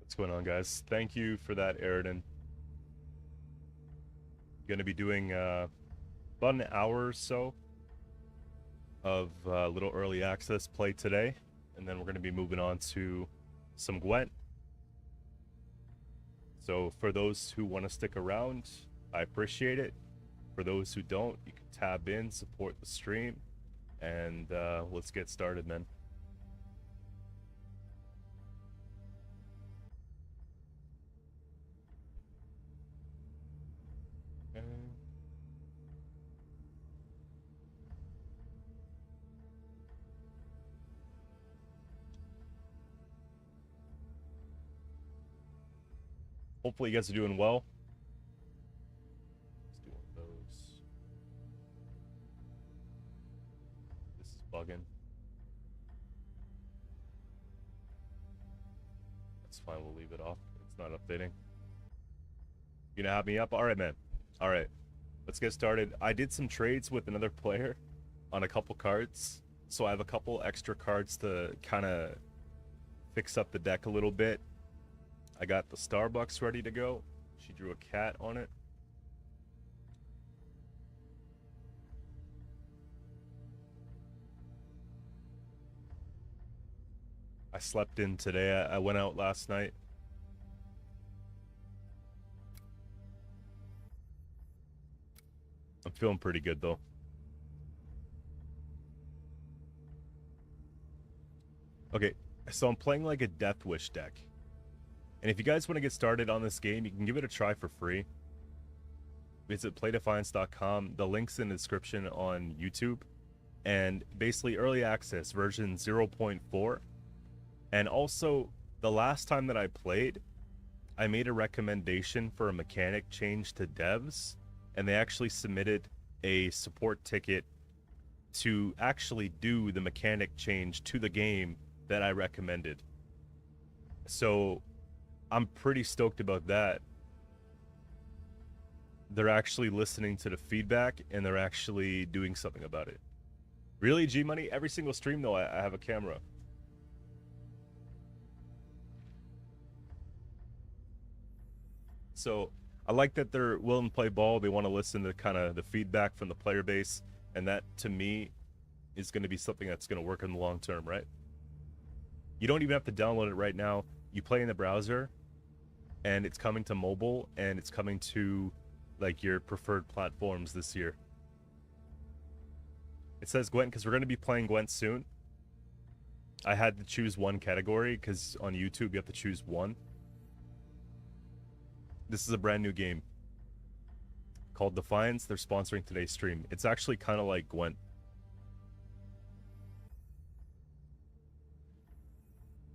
What's going on, guys? Thank you for that, Aridin. Going to be doing about an hour or so of little early access play today, and then we're going to be moving on to some Gwent. So for those who want to stick around, I appreciate it. For those who don't, you can tab in, support the stream, and let's get started, man. Hopefully you guys are doing well. Let's do one of those. This is bugging. That's fine, we'll leave it off. It's not updating. You gonna have me up? Alright, man. Alright. Let's get started. I did some trades with another player on a couple cards. So I have a couple extra cards to kind of fix up the deck a little bit. I got the Starbucks ready to go. She drew a cat on it. I slept in today. I went out last night. I'm feeling pretty good though. Okay, so I'm playing like a Death Wish deck. And if you guys want to get started on this game, you can give it a try for free. Visit playdefiance.com. The link's in the description on YouTube. And basically early access version 0.4. And also, the last time that I played, I made a recommendation for a mechanic change to devs. And they actually submitted a support ticket to actually do the mechanic change to the game that I recommended. So I'm pretty stoked about that. They're actually listening to the feedback and they're actually doing something about it. Really, G-Money? Every single stream, though, I have a camera. So I like that they're willing to play ball. They want to listen to kind of the feedback from the player base. And that, to me, is going to be something that's going to work in the long term, right? You don't even have to download it right now. You play in the browser, and it's coming to mobile, and it's coming to like your preferred platforms this year. It says Gwent because we're going to be playing Gwent soon. I had to choose one category because on YouTube you have to choose one. This is a brand new game called Defiance. They're sponsoring today's stream. It's actually kind of like Gwent.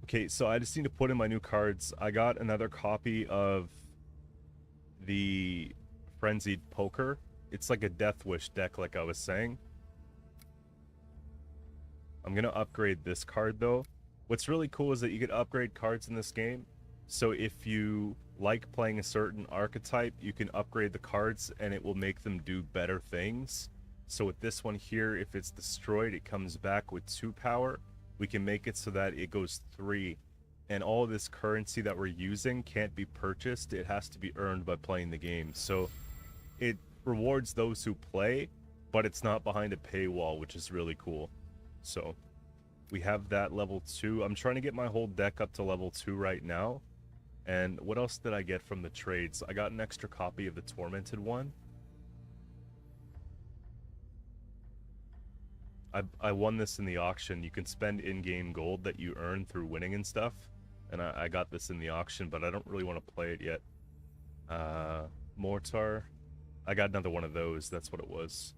Okay, so I just need to put in my new cards. I got another copy of the Frenzied Poker. It's like a Death Wish deck, like I was saying. I'm going to upgrade this card, though. What's really cool is that you can upgrade cards in this game. So if you like playing a certain archetype, you can upgrade the cards, and it will make them do better things. So with this one here, if it's destroyed, it comes back with 2 power. We can make it so that it goes 3. And all of this currency that we're using can't be purchased. It has to be earned by playing the game. So it rewards those who play, but it's not behind a paywall, which is really cool. So we have that level 2. I'm trying to get my whole deck up to level 2 right now. And what else did I get from the trades? I got an extra copy of the Tormented one. I won this in the auction. You can spend in-game gold that you earn through winning and stuff. And I got this in the auction, but I don't really want to play it yet. Mortar. I got another one of those. That's what it was.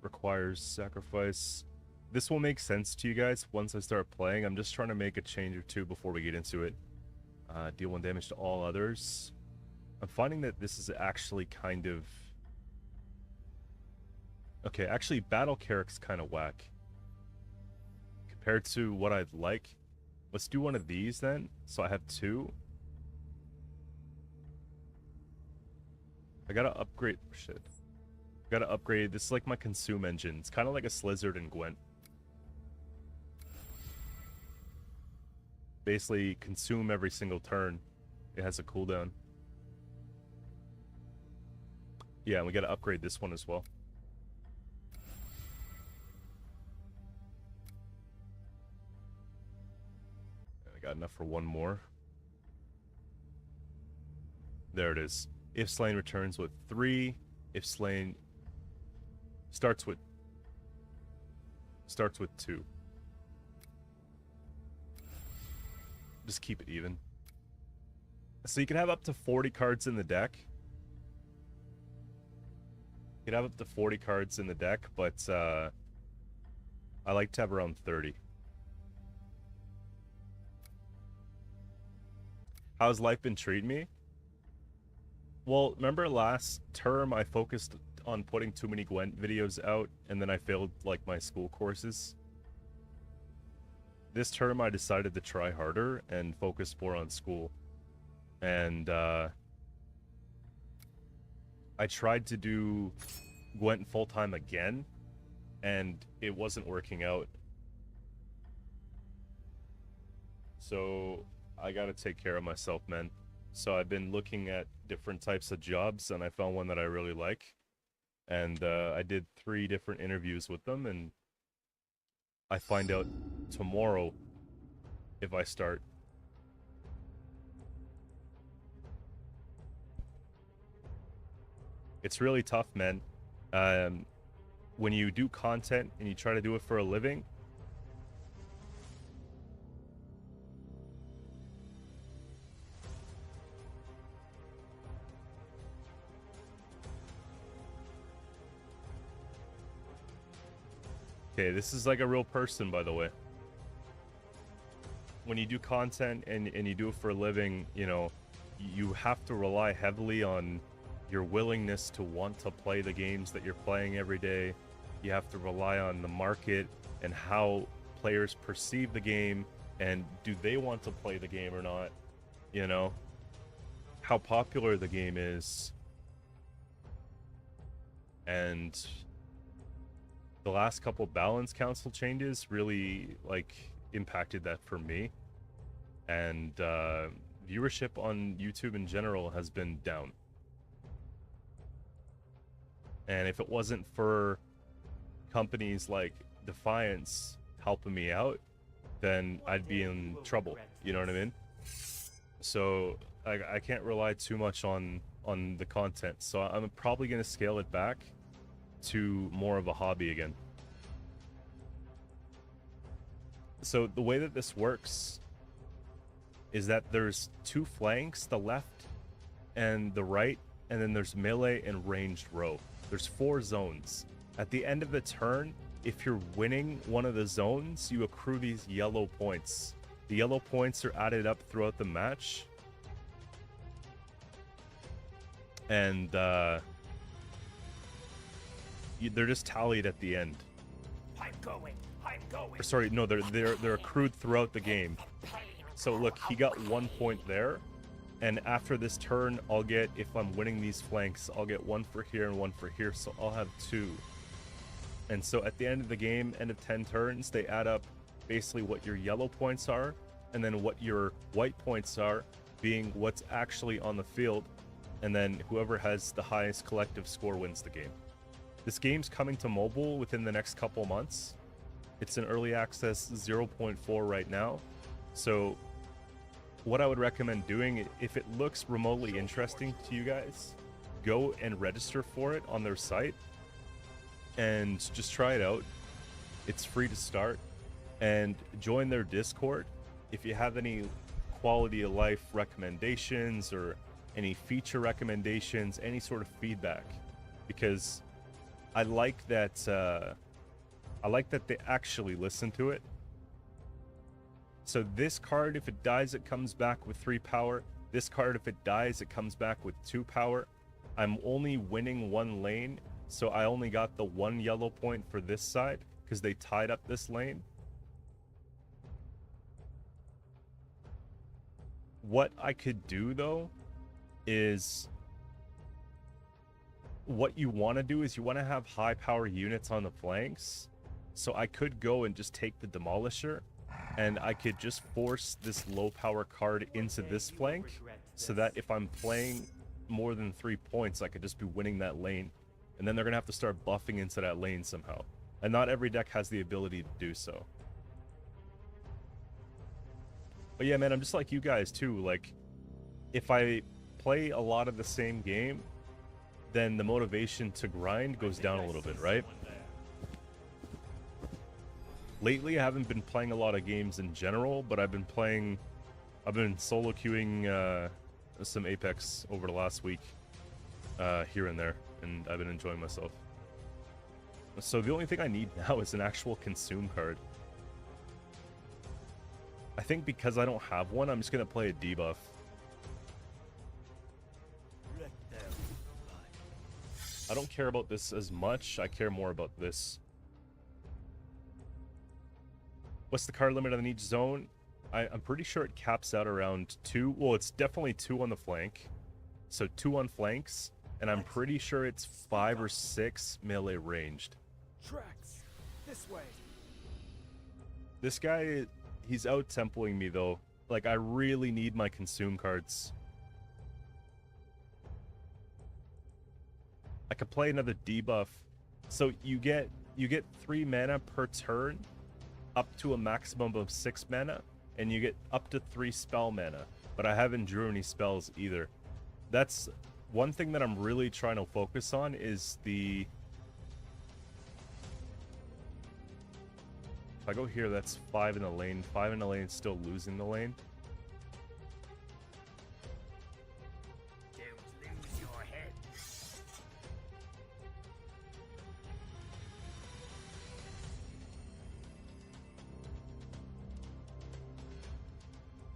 Requires sacrifice. This will make sense to you guys once I start playing. I'm just trying to make a change or two before we get into it. Deal 1 damage to all others. I'm finding that this is actually kind of... Okay, actually, Battle Carrick's kind of whack. Compared to what I'd like. Let's do one of these then. So I have 2. I gotta upgrade... Shit. I gotta upgrade... This is like my consume engine. It's kind of like a Slizzard and Gwent. basically consume every single turn. It has a cooldown. Yeah, and we gotta upgrade this one as well. I got enough for one more. There it is. If slain returns with 3, if slain starts with 2. Just keep it even. So you can have up to 40 cards in the deck. You can have up to 40 cards in the deck, but I like to have around 30. How's life been treating me? Well, remember last term I focused on putting too many Gwent videos out, and then I failed like my school courses. This term I decided to try harder and focus more on school. And I tried to do Gwent full-time again, and it wasn't working out. So I gotta take care of myself, man. So I've been looking at different types of jobs, and I found one that I really like. And I did 3 different interviews with them, and I find out tomorrow if I start. It's really tough, man. When you do content and you try to do it for a living, okay, this is like a real person, by the way. When you do content and you do it for a living, you know, you have to rely heavily on your willingness to want to play the games that you're playing every day. You have to rely on the market and how players perceive the game, and do they want to play the game or not, you know? How popular the game is. And the last couple balance council changes really like impacted that for me, and viewership on YouTube in general has been down. And if it wasn't for companies like Defiance helping me out, then I'd be in trouble, you know what I mean? So I can't rely too much on the content, so I'm probably going to scale it back to more of a hobby again. So the way that this works is that there's 2 flanks, the left and the right, and then there's melee and ranged row. There's 4 zones. At the end of the turn, if you're winning one of the zones, you accrue these yellow points. The yellow points are added up throughout the match, and they're just tallied at the end. I'm going. Or, sorry, no, they're accrued throughout the game. So look, he got 1 point there, and after this turn, I'll get, if I'm winning these flanks, I'll get 1 for here and 1 for here, so I'll have 2. And so at the end of the game, end of 10 turns, they add up basically what your yellow points are, and then what your white points are, being what's actually on the field, and then whoever has the highest collective score wins the game. This game's coming to mobile within the next couple months. It's in early access 0.4 right now. So what I would recommend doing, if it looks remotely interesting to you guys, go and register for it on their site and just try it out. It's free to start, and join their Discord. If you have any quality of life recommendations or any feature recommendations, any sort of feedback, because I like that they actually listen to it. So this card, if it dies, it comes back with 3 power. This card, if it dies, it comes back with 2 power. I'm only winning 1 lane, so I only got the 1 yellow point for this side because they tied up this lane. What I could do, though, is what you want to do is you want to have high power units on the flanks. So I could go and just take the Demolisher and I could just force this low power card into this flank, so that if I'm playing more than 3 points, I could just be winning that lane. And then they're gonna have to start buffing into that lane somehow. And not every deck has the ability to do so. But yeah, man, I'm just like you guys too. Like, if I play a lot of the same game, then the motivation to grind goes down a little bit, right? Lately, I haven't been playing a lot of games in general, but I've been solo queuing some Apex over the last week, here and there, and I've been enjoying myself. So the only thing I need now is an actual consume card. I think because I don't have one, I'm just gonna play a debuff. I don't care about this as much, I care more about this. What's the card limit on each zone? I'm pretty sure it caps out around 2. Well, it's definitely 2 on the flank. So 2 on flanks. And I'm pretty sure it's 5 or 6 melee ranged. Tracks. This way. This guy, he's out-tempoing me though. Like, I really need my consume cards. I could play another debuff. So you get 3 mana per turn, up to a maximum of 6 mana, and you get up to 3 spell mana. But I haven't drew any spells either. That's one thing that I'm really trying to focus on is the... If I go here, that's 5 in the lane. 5 in the lane is still losing the lane. Don't lose your head.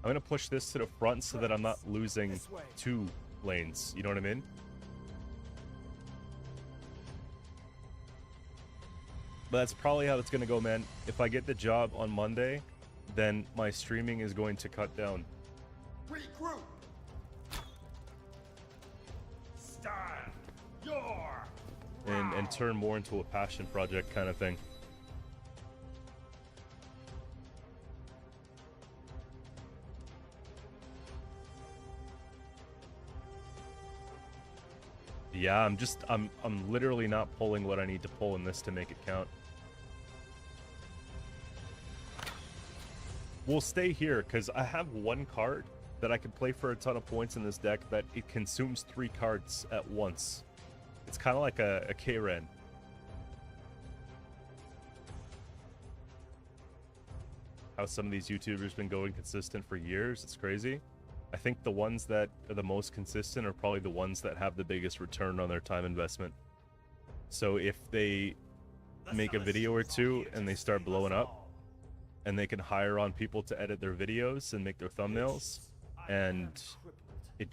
I'm gonna push this to the front so that I'm not losing 2 lanes. You know what I mean? But that's probably how it's gonna go, man. If I get the job on Monday, then my streaming is going to cut down. Regroup. Stand your And turn more into a passion project kind of thing. Yeah, I'm literally not pulling what I need to pull in this to make it count. We'll stay here because I have 1 card that I can play for a ton of points in this deck that it consumes 3 cards at once. It's kind of like a K-Ren. How some of these YouTubers been going consistent for years, it's crazy. I think the ones that are the most consistent are probably the ones that have the biggest return on their time investment. So if they make a video or 2 and they start blowing up, and they can hire on people to edit their videos and make their thumbnails, and it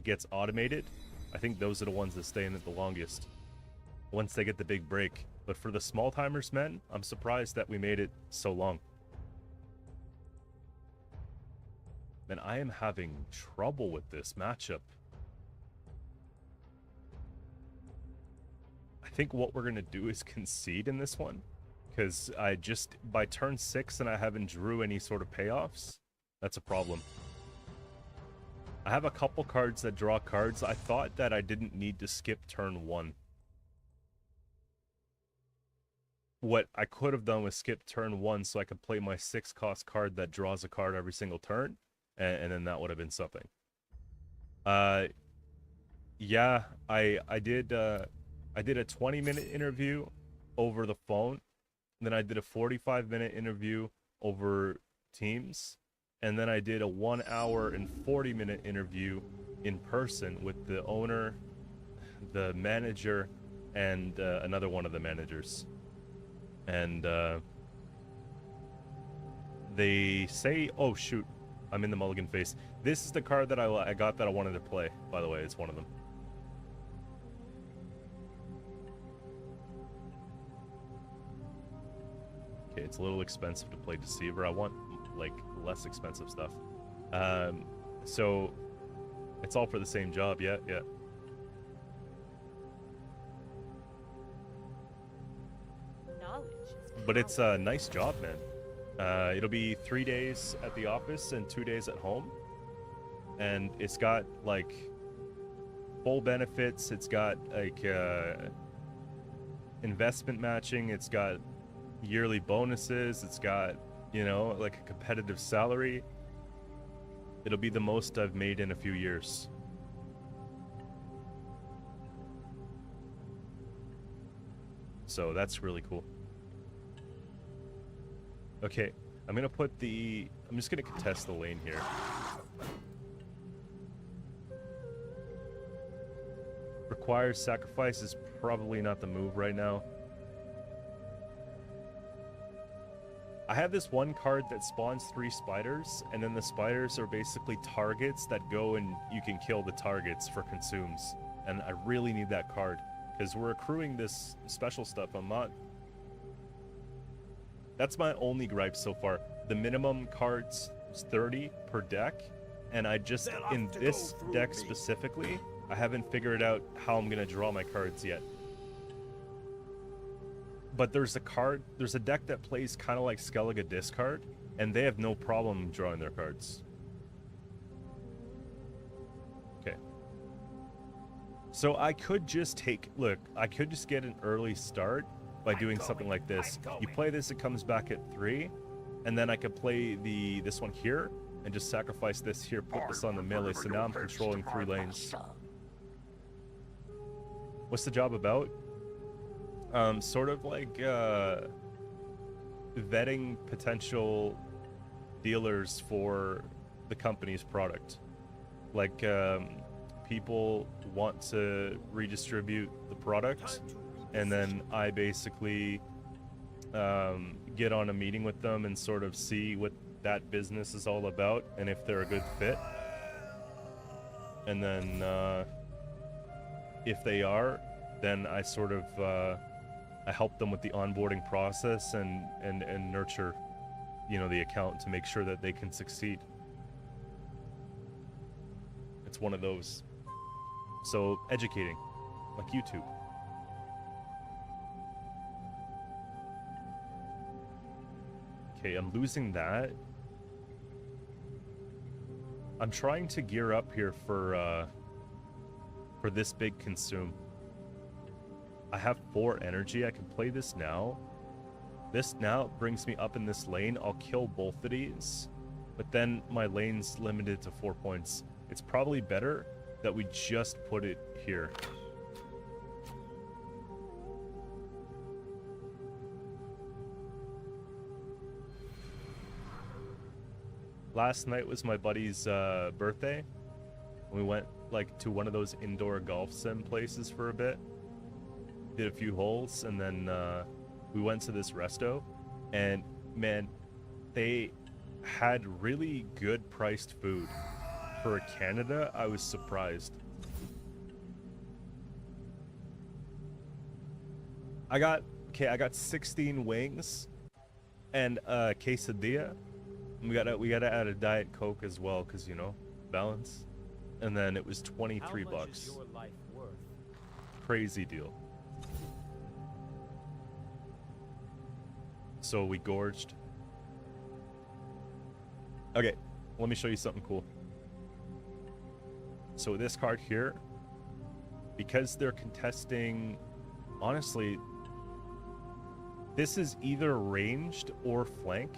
gets automated, I think those are the ones that stay in it the longest once they get the big break. But for the small timers, man, I'm surprised that we made it so long. And I am having trouble with this matchup. I think what we're gonna do is concede in this one, because by turn 6 and I haven't drew any sort of payoffs, that's a problem. I have a couple cards that draw cards. I thought that I didn't need to skip turn 1. What I could have done was skip turn 1 so I could play my 6-cost card that draws a card every single turn. And then that would have been something. Yeah, I did a 20-minute interview over the phone. Then I did a 45-minute interview over Teams. And then I did a 1 hour and 40-minute interview in person with the owner, the manager, and another one of the managers. And they say, oh shoot, I'm in the mulligan phase. This is the card that I got that I wanted to play, by the way. It's one of them. Okay, it's a little expensive to play Deceiver. I want, like, less expensive stuff. So, it's all for the same job, yeah. But it's a nice job, man. It'll be 3 days at the office and 2 days at home. And it's got like full benefits. It's got like investment matching. It's got yearly bonuses. It's got, you know, like a competitive salary. It'll be the most I've made in a few years. So that's really cool. Okay, I'm just gonna contest the lane here. Requires sacrifice is probably not the move right now. I have this one card that spawns 3 spiders, and then the spiders are basically targets that go and you can kill the targets for consumes. And I really need that card, because we're accruing this special stuff. That's my only gripe so far. The minimum cards is 30 per deck, and I just, in this deck specifically, I haven't figured out how I'm gonna draw my cards yet. But there's a deck that plays kind of like Skellige Discard, and they have no problem drawing their cards. Okay. So I could just I could just get an early start by doing something like this. You play this, it comes back at 3, and then I could play this one here, and just sacrifice this here, put this on the melee, so now I'm controlling 3 lanes. What's the job about? Sort of like vetting potential dealers for the company's product. Like people want to redistribute the product, and then I basically get on a meeting with them and sort of see what that business is all about and if they're a good fit. And then if they are, then I sort of I help them with the onboarding process and nurture, you know, the account to make sure that they can succeed. It's one of those. So educating, like YouTube. Okay, I'm losing that. I'm trying to gear up here for this big consume. I have 4 energy. I can play this now. This now brings me up in this lane. I'll kill both of these, but then my lane's limited to 4 points. It's probably better that we just put it here. Last night was my buddy's birthday. We went like to one of those indoor golf sim places for a bit. Did a few holes, and then we went to this resto, and man, they had really good priced food. For Canada, I was surprised. I got 16 wings and a quesadilla. We gotta add a Diet Coke as well, cause you know, balance. And then it was 23 bucks. How much is your life worth? Crazy deal. So we gorged. Okay, let me show you something cool. So this card here, because they're contesting, honestly, this is either ranged or flank.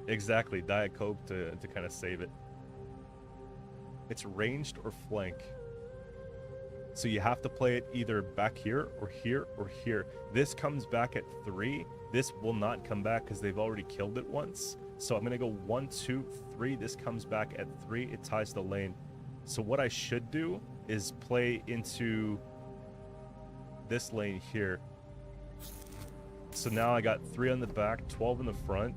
Exactly, Diet Coke to kind of save it. It's ranged or flank. So you have to play it either back here or here or here. This comes back at 3. This will not come back because they've already killed it once. So I'm going to go 1, 2, 3. This comes back at 3. It ties the lane. So what I should do is play into this lane here. So now I got 3 on the back, 12 in the front.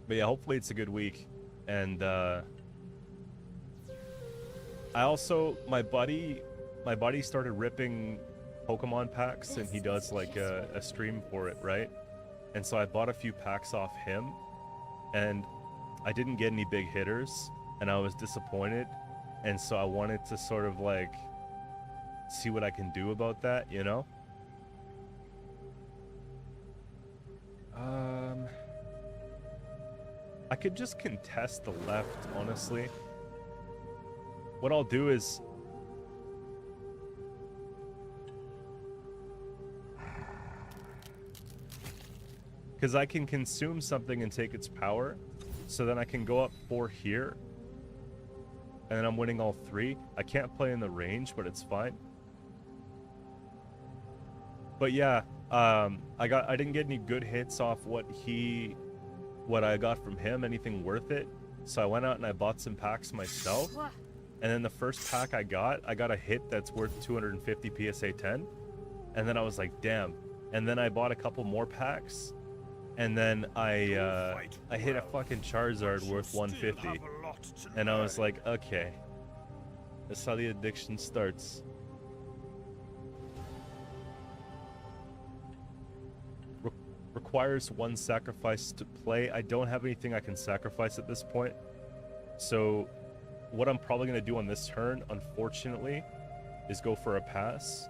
But yeah, hopefully it's a good week. And I also, my buddy started ripping Pokemon packs, and he does like a stream for it, right? And so I bought a few packs off him, and I didn't get any big hitters, and I was disappointed, and so I wanted to sort of like see what I can do about that, you know? I could just contest the left, honestly. What I'll do is because I can consume something and take its power, so then I can go up 4 here, and then I'm winning all 3. I can't play in the range, but it's fine. But yeah, I didn't get any good hits off what I got from him, anything worth it. So I went out and I bought some packs myself. And then the first pack I got a hit that's worth 250 PSA 10. And then I was like, damn. And then I bought a couple more packs. And then I hit a fucking Charizard worth 150. And I was like, okay. That's how the addiction starts. Requires 1 sacrifice to play. I don't have anything I can sacrifice at this point. So what I'm probably going to do on this turn, unfortunately, is go for a pass.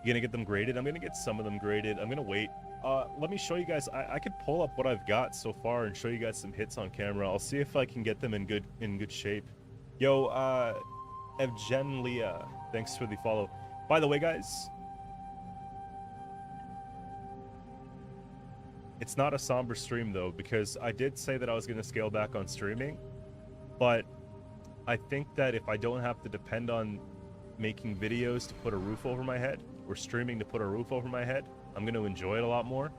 You going to get them graded? I'm going to get some of them graded. I'm going to wait. Let me show you guys. I could pull up what I've got so far and show you guys some hits on camera. I'll see if I can get them in good shape. Yo, Evgen Leah, thanks for the follow. By the way, guys, it's not a somber stream, though, because I did say that I was going to scale back on streaming, but I think that if I don't have to depend on making videos to put a roof over my head, or streaming to put a roof over my head, I'm going to enjoy it a lot more.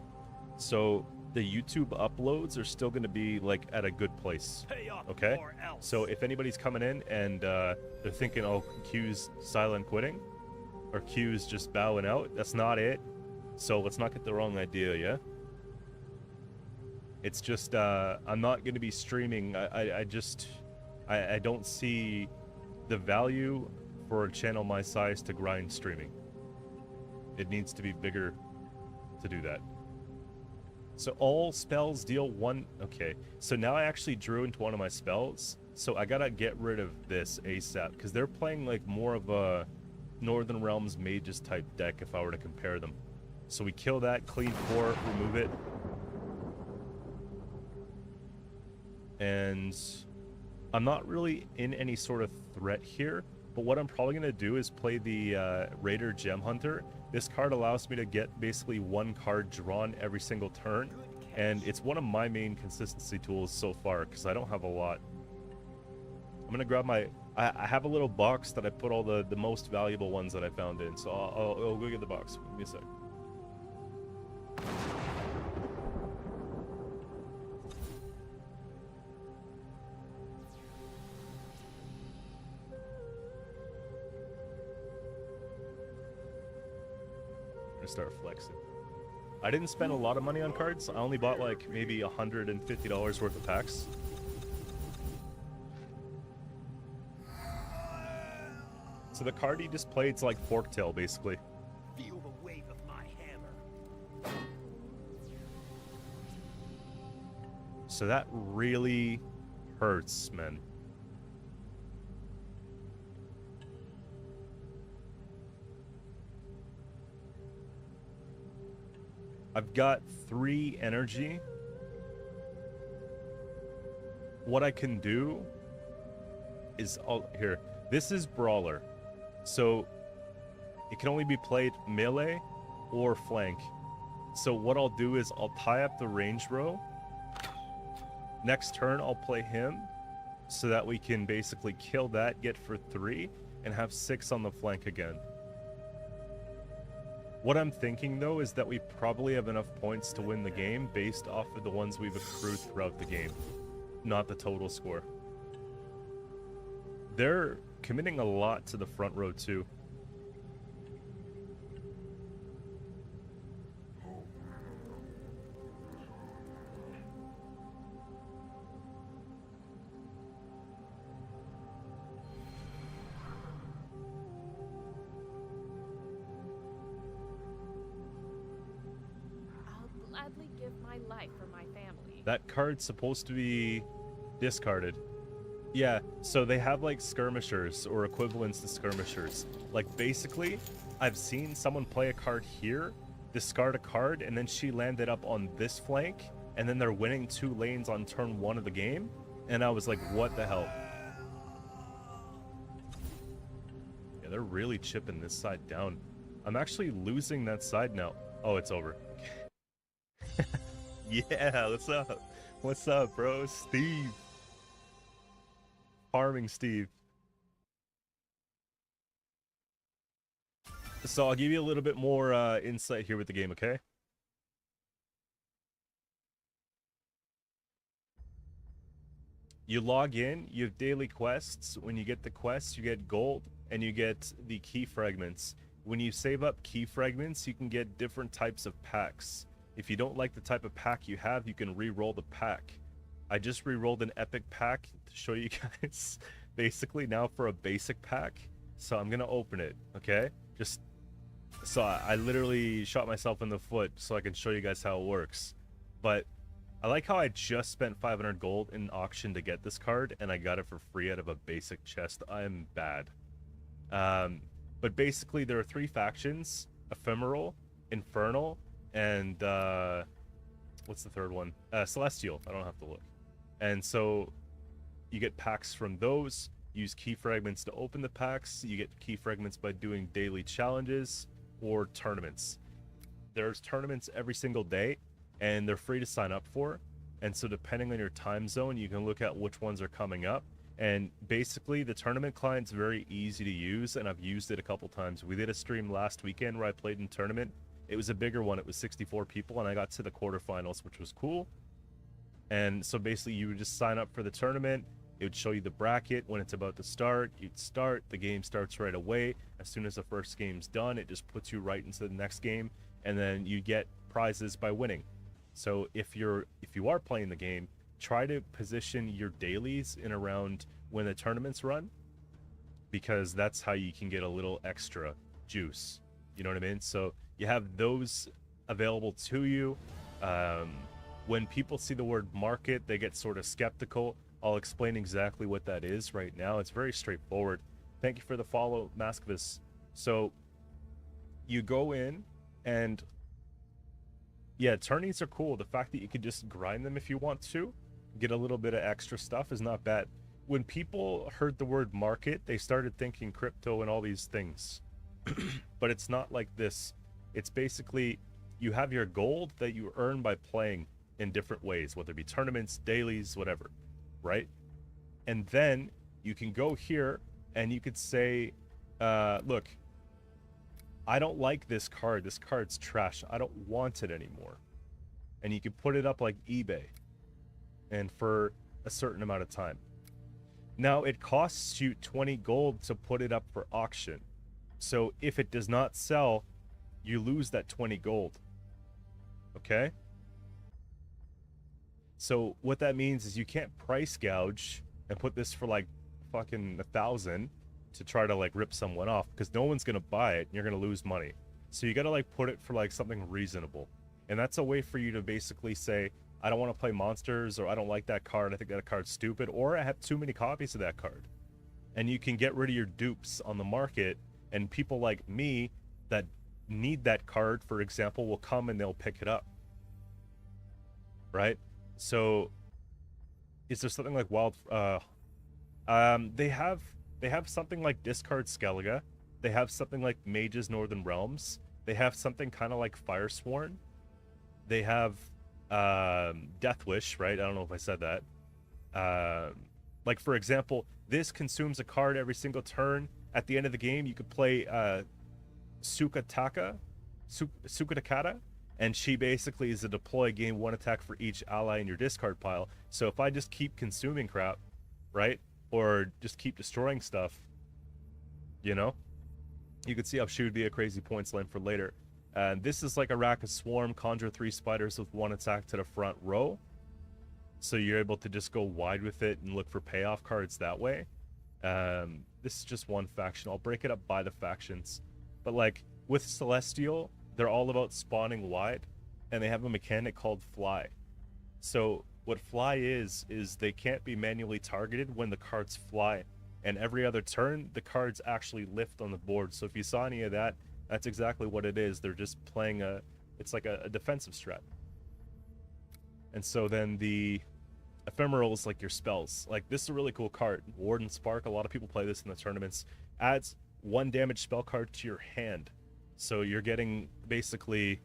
So the YouTube uploads are still going to be, like, at a good place, okay? So if anybody's coming in and they're thinking, oh, Q's silent quitting, or Q's just bowing out, that's not it. So let's not get the wrong idea, yeah? It's just, I'm not going to be streaming. I don't see the value for a channel my size to grind streaming. It needs to be bigger to do that. So all spells deal 1... Okay, so now I actually drew into one of my spells. So I gotta get rid of this ASAP, because they're playing like more of a Northern Realms Mages type deck if I were to compare them. So we kill that, clean 4, remove it. And I'm not really in any sort of threat here, but what I'm probably going to do is play the Raider Gem Hunter. This card allows me to get basically 1 card drawn every single turn, and it's one of my main consistency tools so far, because I don't have a lot. I'm going to grab my... I have a little box that I put all the most valuable ones that I found in, so I'll go get the box. Give me a sec. Start flexing. I didn't spend a lot of money on cards. I only bought like maybe $150 worth of packs. So the card he just played is like Forktail, basically. Feel the wave of my hammer. So that really hurts, man. I've got 3 energy. What I can do is... here. This is Brawler. So it can only be played melee or flank. So what I'll do is I'll tie up the range row. Next turn, I'll play him so that we can basically kill that, get for 3, and have 6 on the flank again. What I'm thinking, though, is that we probably have enough points to win the game based off of the ones we've accrued throughout the game, not the total score. They're committing a lot to the front row, too. Gladly give my life for my family. That card's supposed to be discarded. Yeah, so they have like skirmishers or equivalents to skirmishers. Like basically, I've seen someone play a card here, discard a card, and then she landed up on this flank, and then they're winning 2 lanes on turn 1 of the game. And I was like, what the hell? Yeah, they're really chipping this side down. I'm actually losing that side now. Oh, it's over. Yeah, what's up? What's up, bro? Steve. Farming Steve. So I'll give you a little bit more insight here with the game, okay? You log in, you have daily quests. When you get the quests, you get gold, and you get the key fragments. When you save up key fragments, you can get different types of packs. If you don't like the type of pack you have, you can re-roll the pack. I just re-rolled an epic pack to show you guys basically now for a basic pack. So I'm gonna open it, okay? Just so I literally shot myself in the foot so I can show you guys how it works. But I like how I just spent 500 gold in auction to get this card, and I got it for free out of a basic chest. I am bad. But basically there are 3 factions: Ephemeral, Infernal, and what's the third one? Celestial. I don't have to look. And so you get packs from those. Use key fragments to open the packs. You get key fragments by doing daily challenges or tournaments. There's tournaments every single day, and they're free to sign up for. And so depending on your time zone, you can look at which ones are coming up. And basically the tournament client's very easy to use, and I've used it a couple times. We did a stream last weekend where I played in tournament. It was a bigger one. It was 64 people, and I got to the quarterfinals, which was cool. And so basically you would just sign up for the tournament. It would show you the bracket when it's about to start. You'd start, the game starts right away. As soon as the first game's done, it just puts you right into the next game, and then you get prizes by winning. So if you are playing the game, try to position your dailies in around when the tournaments run, because that's how you can get a little extra juice. You know what I mean? So you have those available to you. When people see the word market, they get sort of skeptical. I'll explain exactly what that is right now. It's very straightforward. Thank you for the follow, Maskvis. So you go in, and yeah, tourneys are cool. The fact that you could just grind them if you want to, get a little bit of extra stuff, is not bad. When people heard the word market, they started thinking crypto and all these things. But it's not like this. It's basically, you have your gold that you earn by playing in different ways, whether it be tournaments, dailies, whatever, right? And then you can go here and you could say, look, I don't like this card. This card's trash. I don't want it anymore. And you can put it up like eBay, and for a certain amount of time. Now it costs you 20 gold to put it up for auction. So if it does not sell, you lose that 20 gold. Okay? So what that means is you can't price gouge and put this for like fucking 1,000 to try to like rip someone off, because no one's gonna buy it and you're gonna lose money. So you gotta like put it for like something reasonable. And that's a way for you to basically say, I don't want to play monsters, or I don't like that card, I think that card's stupid, or I have too many copies of that card. And you can get rid of your dupes on the market, and people like me that need that card, for example, will come and they'll pick it up. Right? So is there something like wild they have something like Discard Skellige. They have something like Mage's Northern Realms. They have something kind of like Firesworn. They have Death Wish, right? I don't know if I said that. Like, for example, this consumes a card every single turn. At the end of the game, you could play Sukatakata, and she basically is a deploy, gain 1 attack for each ally in your discard pile. So if I just keep consuming crap, right, or just keep destroying stuff, you know, you could see how she would be a crazy points line for later. This is like a Rack of Swarm, conjure 3 spiders with 1 attack to the front row. So you're able to just go wide with it and look for payoff cards that way. This is just one faction. I'll break it up by the factions. But like with Celestial, they're all about spawning wide, and they have a mechanic called Fly. So What fly is they can't be manually targeted when the cards fly. And every other turn, the cards actually lift on the board. So if you saw any of that, that's exactly what it is. They're just playing it's like a defensive strat. And so then the ephemerals, like your spells. Like, this is a really cool card. Warden Spark, a lot of people play this in the tournaments. Adds 1 damage spell card to your hand. So you're getting basically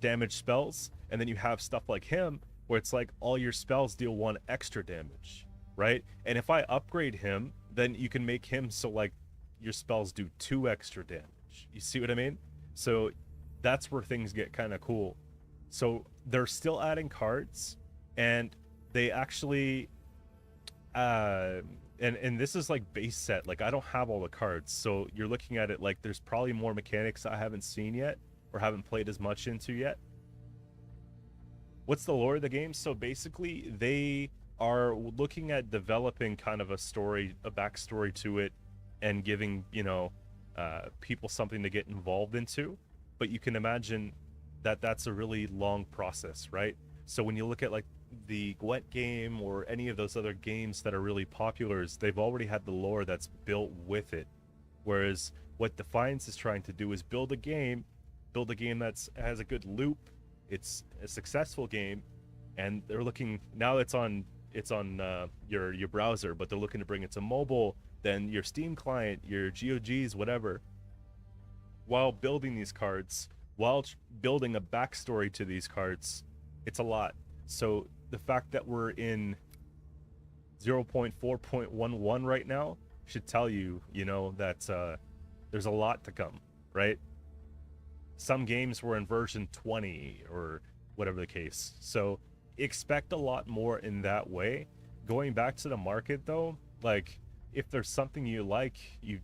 damage spells, and then you have stuff like him where it's like all your spells deal 1 extra damage, right? And if I upgrade him, then you can make him so like your spells do 2 extra damage. You see what I mean? So that's where things get kind of cool. So they're still adding cards, and they actually and this is like base set. Like, I don't have all the cards, so you're looking at it like there's probably more mechanics I haven't seen yet or haven't played as much into yet. What's the lore of the game? So basically they are looking at developing kind of a story, a backstory to it, and giving, you know, people something to get involved into. But you can imagine that that's a really long process, right? So when you look at like the Gwent game or any of those other games that are really popular, is they've already had the lore that's built with it. Whereas what Defiance is trying to do is build a game that's has a good loop. It's a successful game, and they're looking now. It's on your browser, but they're looking to bring it to mobile, then your Steam client, your GOGs, whatever. While building these cards, while building a backstory to these cards, it's a lot. So the fact that we're in 0.4.11 right now should tell you, you know, that there's a lot to come, right? Some games were in version 20 or whatever the case. So expect a lot more in that way. Going back to the market though, like, if there's something you like, you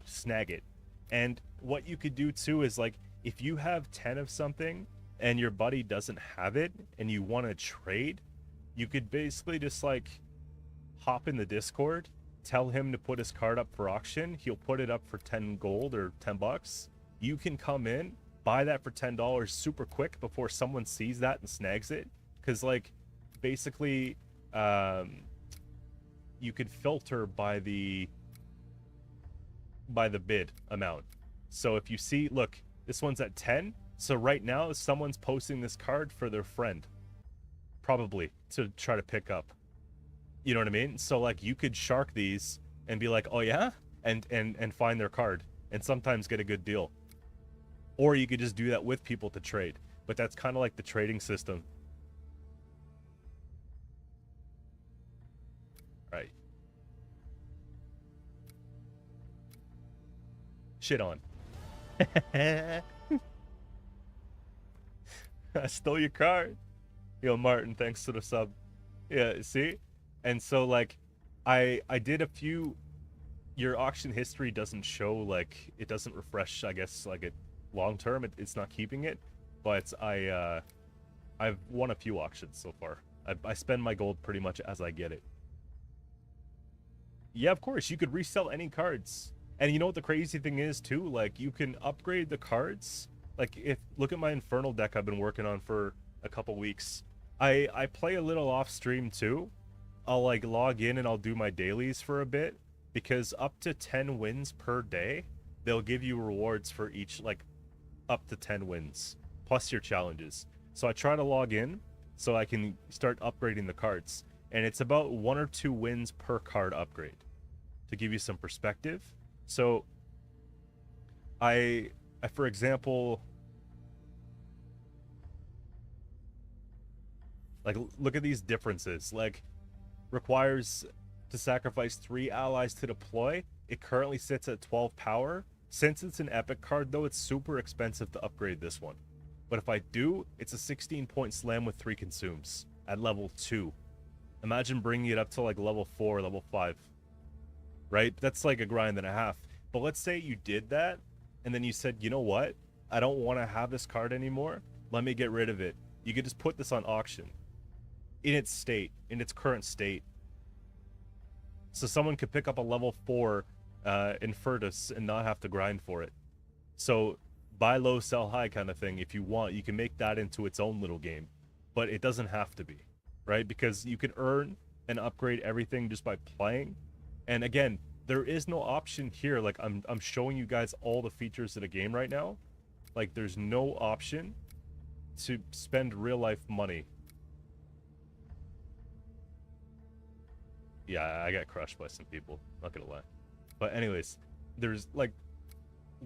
snag it. And what you could do too is, like, if you have 10 of something and your buddy doesn't have it and you want to trade, you could basically just like hop in the Discord, tell him to put his card up for auction. He'll put it up for 10 gold or 10 bucks. You can come in, buy that for $10 super quick before someone sees that and snags it. Because, like, basically you could filter by the bid amount. So if you see, look, this one's at 10, so right now someone's posting this card for their friend, probably to try to pick up, you know what I mean? So like, you could shark these and be like, oh yeah, and find their card and sometimes get a good deal. Or you could just do that with people to trade, but that's kind of like the trading system. Right. Shit on. I stole your card. Yo, Martin, thanks for the sub. Yeah, see? And so, like, I did a few... Your auction history doesn't show, like, it doesn't refresh, I guess, like, it long term. It's not keeping it. But I've won a few auctions so far. I spend my gold pretty much as I get it. Yeah, of course, you could resell any cards. And you know what the crazy thing is, too? Like, you can upgrade the cards. Like, look at my Infernal deck I've been working on for a couple weeks. I play a little off stream, too. I'll, like, log in and I'll do my dailies for a bit. Because up to 10 wins per day, they'll give you rewards for each, like, up to 10 wins. Plus your challenges. So I try to log in so I can start upgrading the cards. And it's about 1 or 2 wins per card upgrade. To give you some perspective. So, I for example, like, look at these differences. Like, requires to sacrifice 3 allies to deploy. It currently sits at 12 power. Since it's an epic card, though, it's super expensive to upgrade this one. But if I do, it's a 16-point slam with 3 consumes at level 2. Imagine bringing it up to, like, level 4, level 5. Right? That's like a grind and a half. But let's say you did that, and then you said, you know what? I don't want to have this card anymore. Let me get rid of it. You could just put this on auction. In its state. In its current state. So someone could pick up a level 4 Infernus and not have to grind for it. So, buy low, sell high kind of thing. If you want, you can make that into its own little game. but it doesn't have to be, right? Because you can earn and upgrade everything just by playing. And again, there is no option here. Like I'm showing you guys all the features of the game right now. Like there's no option to spend real life money. Yeah, I got crushed by some people, not gonna lie. But anyways, there's like,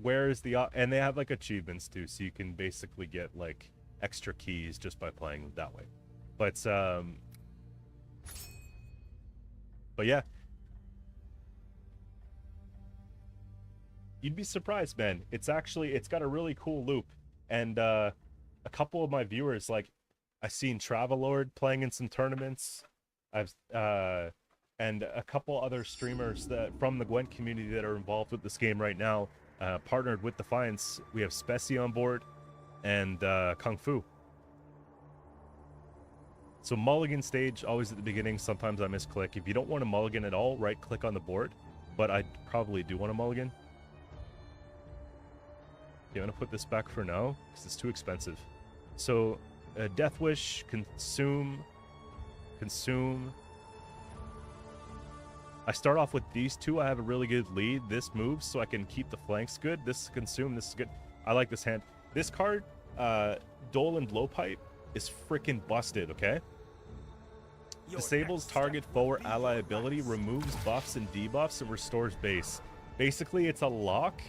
where is the and they have like achievements too, so you can basically get like extra keys just by playing that way. But yeah, you'd be surprised, man. It's got a really cool loop. And a couple of my viewers, like, I've seen Travelord playing in some tournaments. I've and a couple other streamers that from the Gwent community that are involved with this game right now, partnered with Defiance. We have Speci on board and Kung Fu. So mulligan stage, always at the beginning. Sometimes I misclick. If you don't want to mulligan at all, right click on the board. But I probably do want to mulligan. Okay, I'm going to put this back for now, because it's too expensive. So, Death Wish, Consume. I start off with these two. I have a really good lead. This moves, so I can keep the flanks good. This is Consume. This is good. I like this hand. This card, Dole and Blowpipe, is freaking busted, okay? Disables target foe or ally ability, removes buffs and debuffs, and restores base. Basically, it's a lock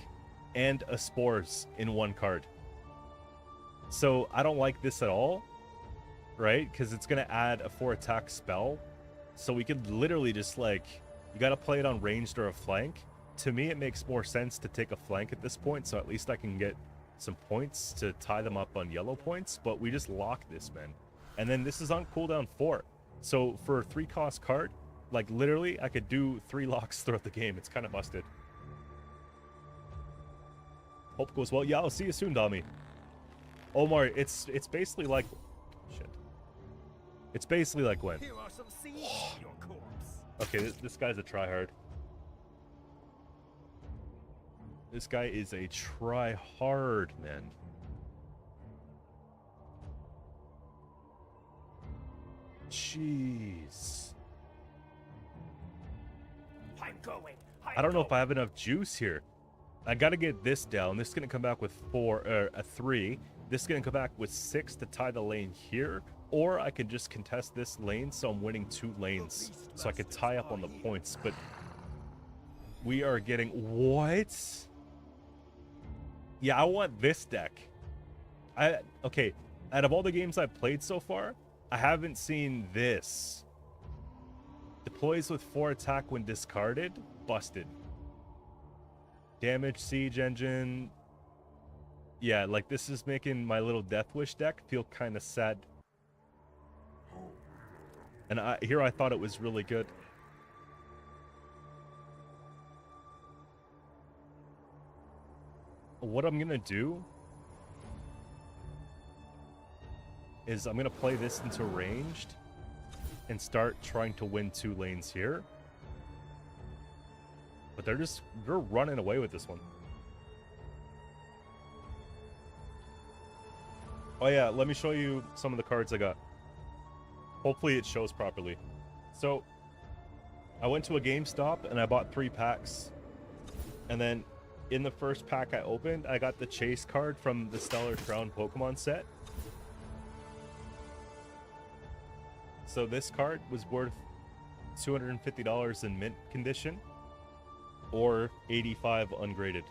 and a spores in one card. So I don't like this at all, right? Because it's going to add a 4 attack spell. So we could literally just like, you got to play it on ranged or a flank. To me, it makes more sense to take a flank at this point, so at least I can get some points to tie them up on yellow points. But we just lock this, man. And then this is on cooldown 4. So for a 3-cost card, like literally, I could do 3 locks throughout the game. It's kind of busted. Hope goes well. Yeah, I'll see you soon, Dami. Omar, it's basically like... Shit. It's basically like Gwent. Here are some seeds for your corpse. Okay, this guy's a tryhard. This guy is a tryhard, man. Jeez. I'm going. I don't know if I have enough juice here. I gotta get this down. This is gonna come back with 3. This is gonna come back with 6 to tie the lane here. Or I could just contest this lane, so I'm winning 2 lanes. So I could tie up on the points, but... We are getting... What? Yeah, I want this deck. Okay, out of all the games I've played so far, I haven't seen this. Deploys with 4 attack when discarded. Busted. Damage, siege engine. Yeah, like this is making my little Death Wish deck feel kind of sad. And here I thought it was really good. What I'm gonna do is I'm gonna play this into ranged and start trying to win 2 lanes here. But they're running away with this one. Oh yeah, let me show you some of the cards I got. Hopefully it shows properly. So, I went to a GameStop and I bought 3 packs. And then in the first pack I opened, I got the Chase card from the Stellar Crown Pokemon set. So this card was worth $250 in mint condition. Or $85 ungraded.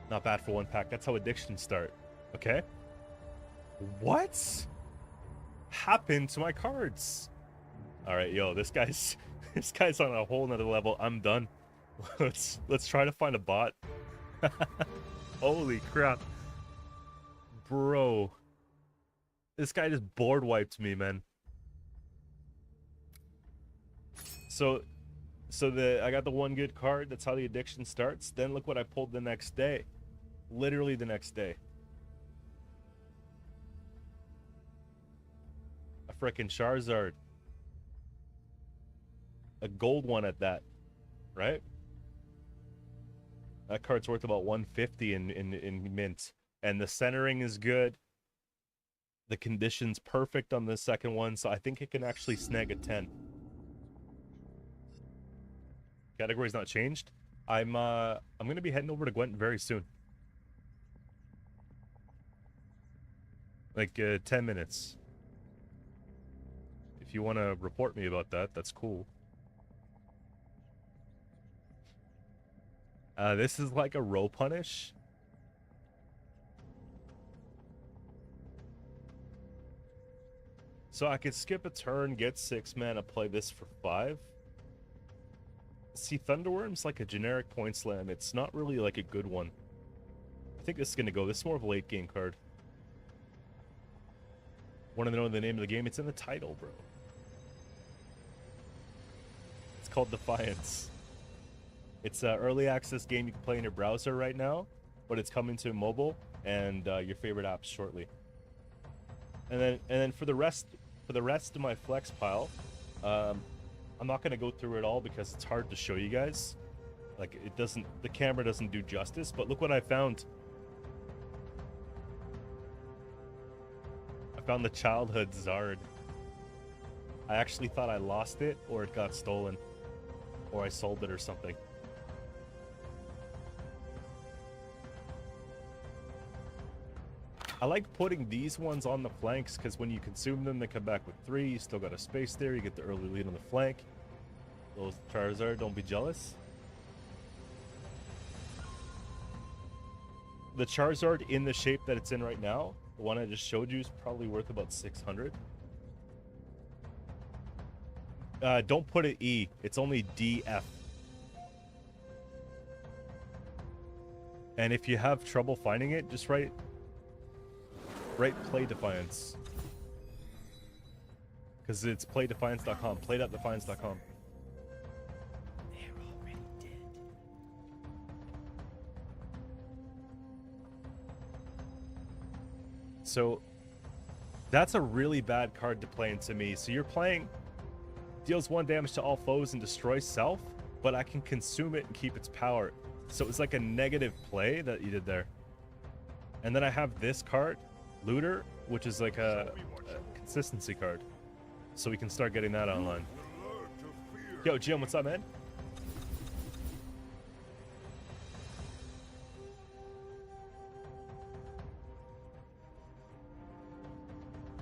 Not bad for 1 pack. That's how addictions start. Okay? What happened to my cards? Alright, yo, this guy's on a whole nother level. I'm done. Let's try to find a bot. Holy crap. Bro. This guy just board wiped me, man. So I got the 1 good card. That's how the addiction starts. Then look what I pulled the next day. Literally the next day. A frickin' Charizard. A gold one at that. Right? That card's worth about $150 in mint. And the centering is good. The condition's perfect on the second one, so I think it can actually snag a 10. Category's not changed. I'm gonna be heading over to Gwent very soon. Like 10 minutes. If you want to report me about that, that's cool. This is like a row punish. So I could skip a turn, get 6 mana, play this for 5. See, Thunderworm's like a generic point slam. It's not really like a good one. I think this is gonna go. This is more of a late game card. Want to know the name of the game? It's in the title, bro. It's called Defiance. It's an early access game you can play in your browser right now, but it's coming to mobile and your favorite apps shortly. And then for the rest of my flex pile, I'm not gonna go through it all because it's hard to show you guys. Like the camera doesn't do justice. But look what I found. I found the childhood Zard. I actually thought I lost it or it got stolen, or I sold it or something. I like putting these ones on the flanks because when you consume them, they come back with 3. You still got a space there. You get the early lead on the flank. Those Charizard, don't be jealous. The Charizard in the shape that it's in right now, the one I just showed you, is probably worth about 600. Don't put it E. It's only DF. And if you have trouble finding it, just write play Defiance. Because it's playdefiance.com. Play.defiance.com. They're already dead. So that's a really bad card to play into me. So you're playing deals 1 damage to all foes and destroys self, but I can consume it and keep its power. So it's like a negative play that you did there. And then I have this card, Looter, which is like a consistency card. So we can start getting that online. Yo, Jim, what's up, man?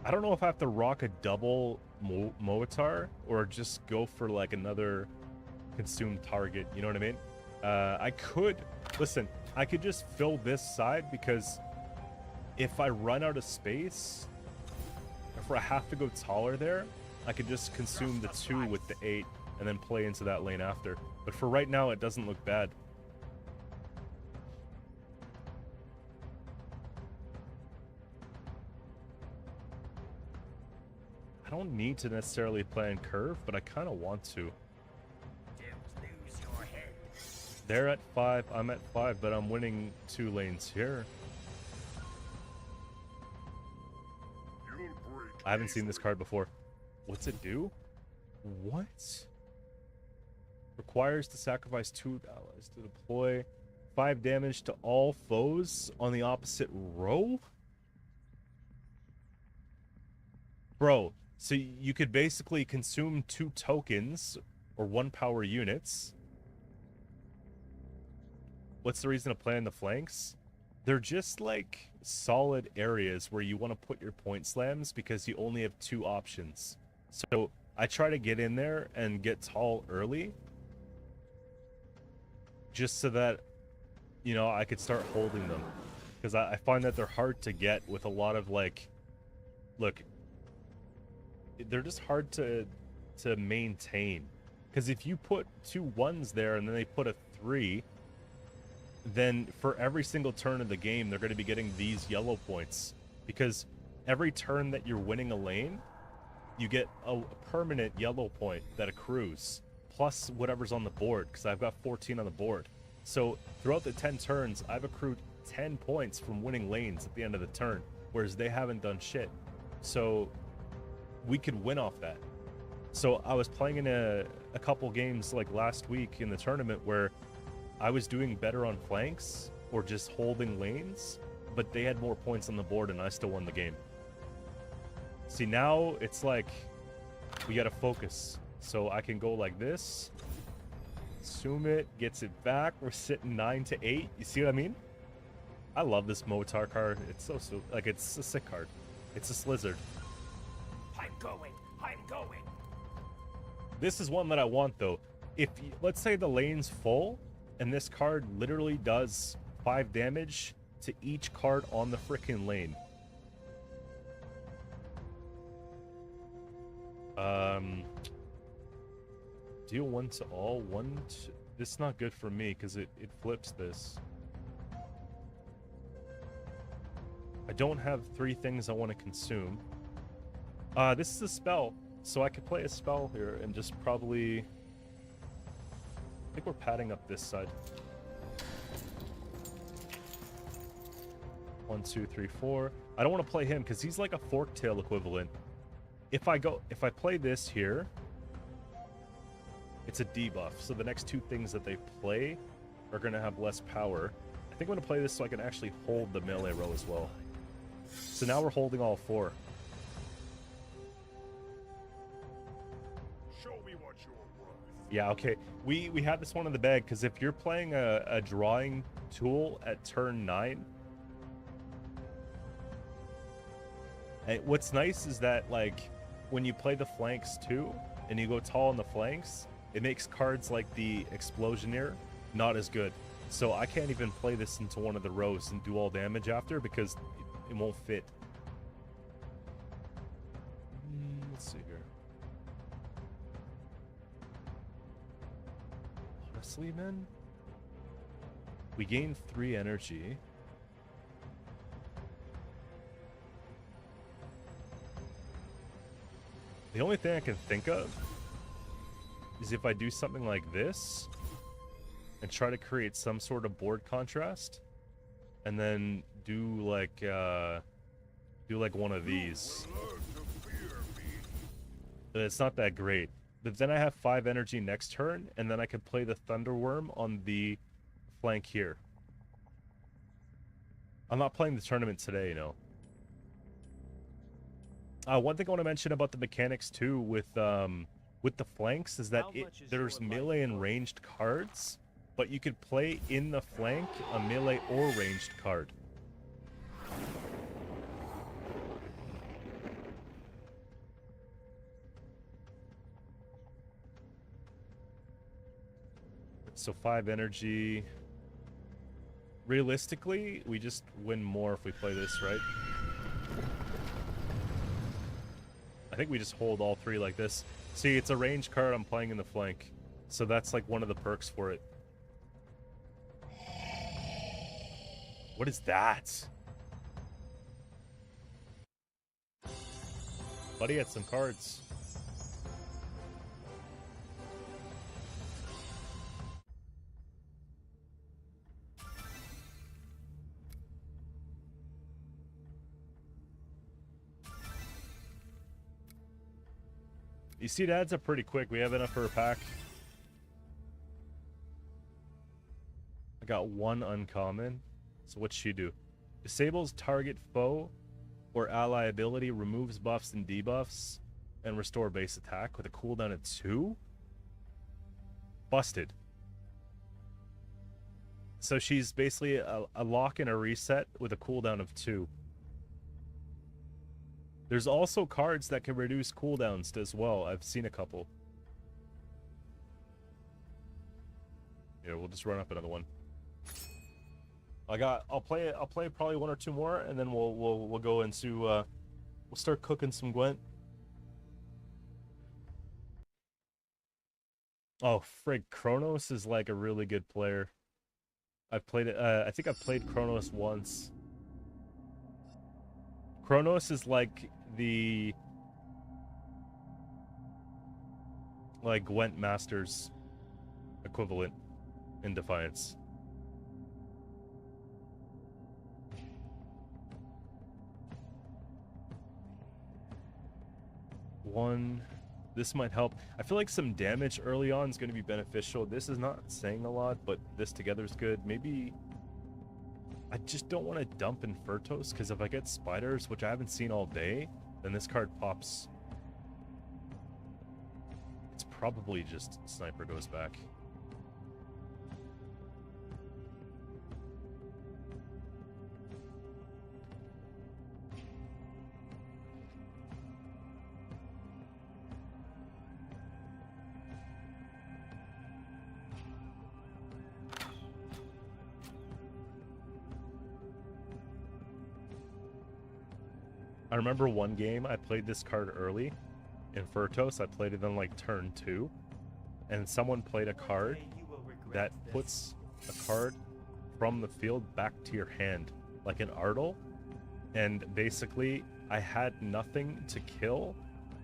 I don't know if I have to rock a double Moatar or just go for like another consumed target. You know what I mean? I could just fill this side because if I run out of space, if I have to go taller there, I could just consume the 2 with the 8 and then play into that lane after. But for right now, it doesn't look bad. I don't need to necessarily play in curve, but I kind of want to. Don't lose your head. They're at 5, I'm at 5, but I'm winning 2 lanes here. I haven't seen this card before. What's it do? What? Requires to sacrifice 2 allies to deploy 5 damage to all foes on the opposite row? Bro, so you could basically consume 2 tokens or 1 power units. What's the reason to play on the flanks? They're just like solid areas where you want to put your point slams because you only have 2 options. So I try to get in there and get tall early just so that, you know, I could start holding them. Because I find that they're hard to get with a lot of like, look, they're just hard to maintain. Because if you put 2 1s there and then they put a 3, then for every single turn of the game, they're going to be getting these yellow points. Because every turn that you're winning a lane, you get a permanent yellow point that accrues, plus whatever's on the board, because I've got 14 on the board. So throughout the 10 turns, I've accrued 10 points from winning lanes at the end of the turn, whereas they haven't done shit. So we could win off that. So I was playing in a couple games like last week in the tournament where I was doing better on flanks or just holding lanes, but they had more points on the board and I still won the game. See, now it's like we gotta focus. So I can go like this. Zoom it, gets it back. We're sitting 9 to 8. You see what I mean? I love this Motar card. It's so like it's a sick card. It's a Slizzard. I'm going. I'm going. This is one that I want though. If let's say the lane's full, and this card literally does 5 damage to each card on the freaking lane. Deal 1 to all. 1 to... This is not good for me because it flips this. I don't have 3 things I want to consume. This is a spell, so I could play a spell here and just probably... I think we're padding up this side. 1, 2, 3, 4. I don't want to play him because he's like a Forktail equivalent. If I play this here, it's a debuff. So the next 2 things that they play are going to have less power. I think I'm going to play this so I can actually hold the melee row as well. So now we're holding all 4. Show me what you're worth. Yeah, okay. We have this one in the bag because if you're playing a drawing tool at turn 9, what's nice is that like when you play the flanks too, and you go tall on the flanks, it makes cards like the Explosioneer not as good. So I can't even play this into one of the rows and do all damage after because it won't fit. Let's see here. Honestly, man, we gain 3 energy. The only thing I can think of is if I do something like this and try to create some sort of board contrast and then do like one of these. But it's not that great. But then I have 5 energy next turn, and then I can play the Thunderworm on the flank here. I'm not playing the tournament today, you know. One thing I want to mention about the mechanics too with the flanks is that there's melee and ranged cards, but you could play in the flank a melee or ranged card. So 5 energy. Realistically, we just win more if we play this, right? I think we just hold all 3 like this. See, it's a range card I'm playing in the flank. So that's like one of the perks for it. What is that? Buddy had some cards. You see, it adds up pretty quick. We have enough for a pack. I got 1 uncommon. So what's she do? Disables target foe or ally ability, removes buffs and debuffs, and restore base attack with a cooldown of 2? Busted. So she's basically a lock and a reset with a cooldown of 2. There's also cards that can reduce cooldowns as well. I've seen a couple. Yeah, we'll just run up another one. I'll play probably 1 or 2 more, and then we'll go into we'll start cooking some Gwent. Oh frig, Kronos is like a really good player. I've played it. I think I've played Kronos once. Kronos is like the Gwent Masters equivalent in Defiance. This might help. I feel like some damage early on is going to be beneficial. This is not saying a lot, but this together is good. Maybe I just don't want to dump Infertos, because if I get spiders, which I haven't seen all day, then this card pops. It's probably just Sniper goes back. I remember one game I played this card early in Furtos. I played it on like turn 2, and someone played a card that puts a card from the field back to your hand, like an Ardle, and basically I had nothing to kill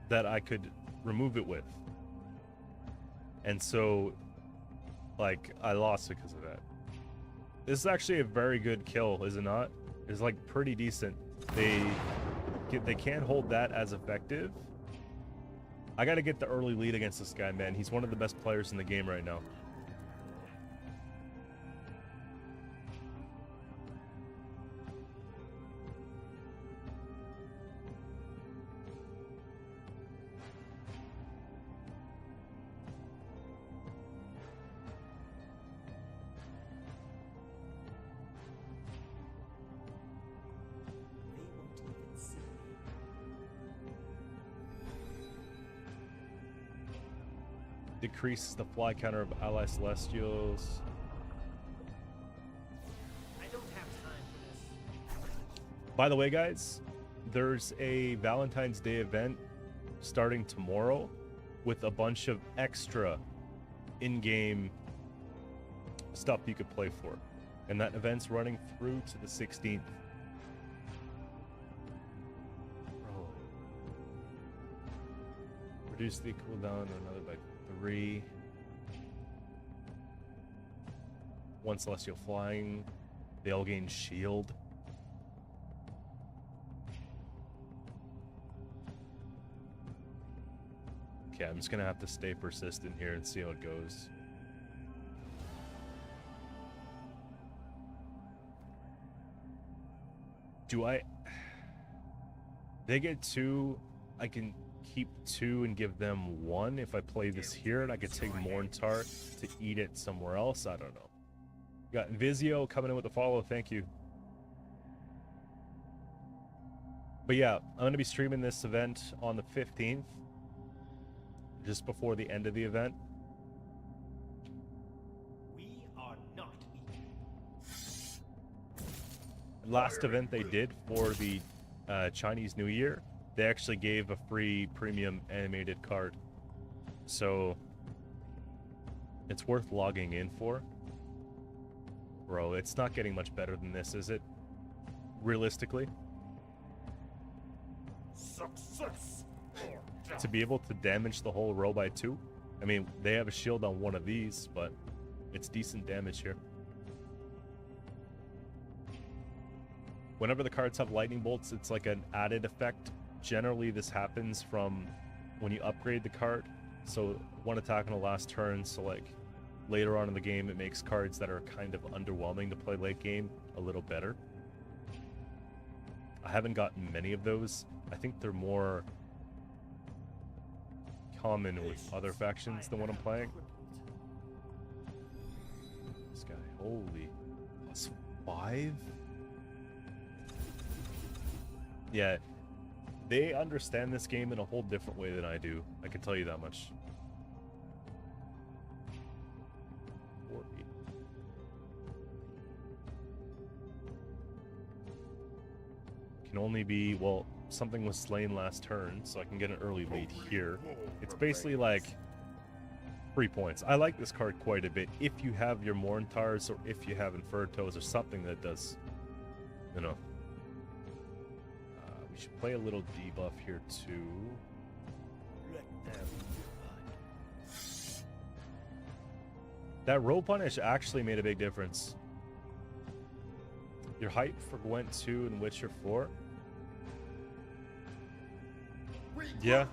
that I could remove it with, and so like I lost because of that. This is actually a very good kill, is it not? It's like pretty decent. They can't hold that as effective. I gotta get the early lead against this guy, man. He's one of the best players in the game right now. Decreases the fly counter of ally celestials. I don't have time for this. By the way, guys, there's a Valentine's Day event starting tomorrow with a bunch of extra in-game stuff you could play for. And that event's running through to the 16th. Bro. Reduce the cooldown another by 3. 1 celestial flying. They all gain shield. Okay, I'm just gonna have to stay persistent here and see how it goes. Do I... They get 2, I can keep 2 and give them 1 if I play this here, and I could take Morntar to eat it somewhere else. I don't know. Got Invisio coming in with the follow. Thank you. But yeah, I'm going to be streaming this event on the 15th, just before the end of the event. We are not eating. Last event they did for the Chinese New Year, they actually gave a free premium animated card. So it's worth logging in for. Bro, it's not getting much better than this, is it? Realistically? Success. To be able to damage the whole row by 2? I mean, they have a shield on one of these, but it's decent damage here. Whenever the cards have lightning bolts, it's like an added effect. Generally, this happens from when you upgrade the card. So one attack on the last turn, so like later on in the game, it makes cards that are kind of underwhelming to play late game a little better. I haven't gotten many of those. I think they're more common with other factions than what I'm playing. This guy, holy, +5? Yeah, they understand this game in a whole different way than I do. I can tell you that much. 40. Can only be, well, something was slain last turn, so I can get an early lead here. It's basically like 3 points. I like this card quite a bit. If you have your Morntars or if you have Infertos or something that does, you know. We should play a little debuff here too. Let them That row punish actually made a big difference. Your hype for Gwent 2 and Witcher 4. Yeah,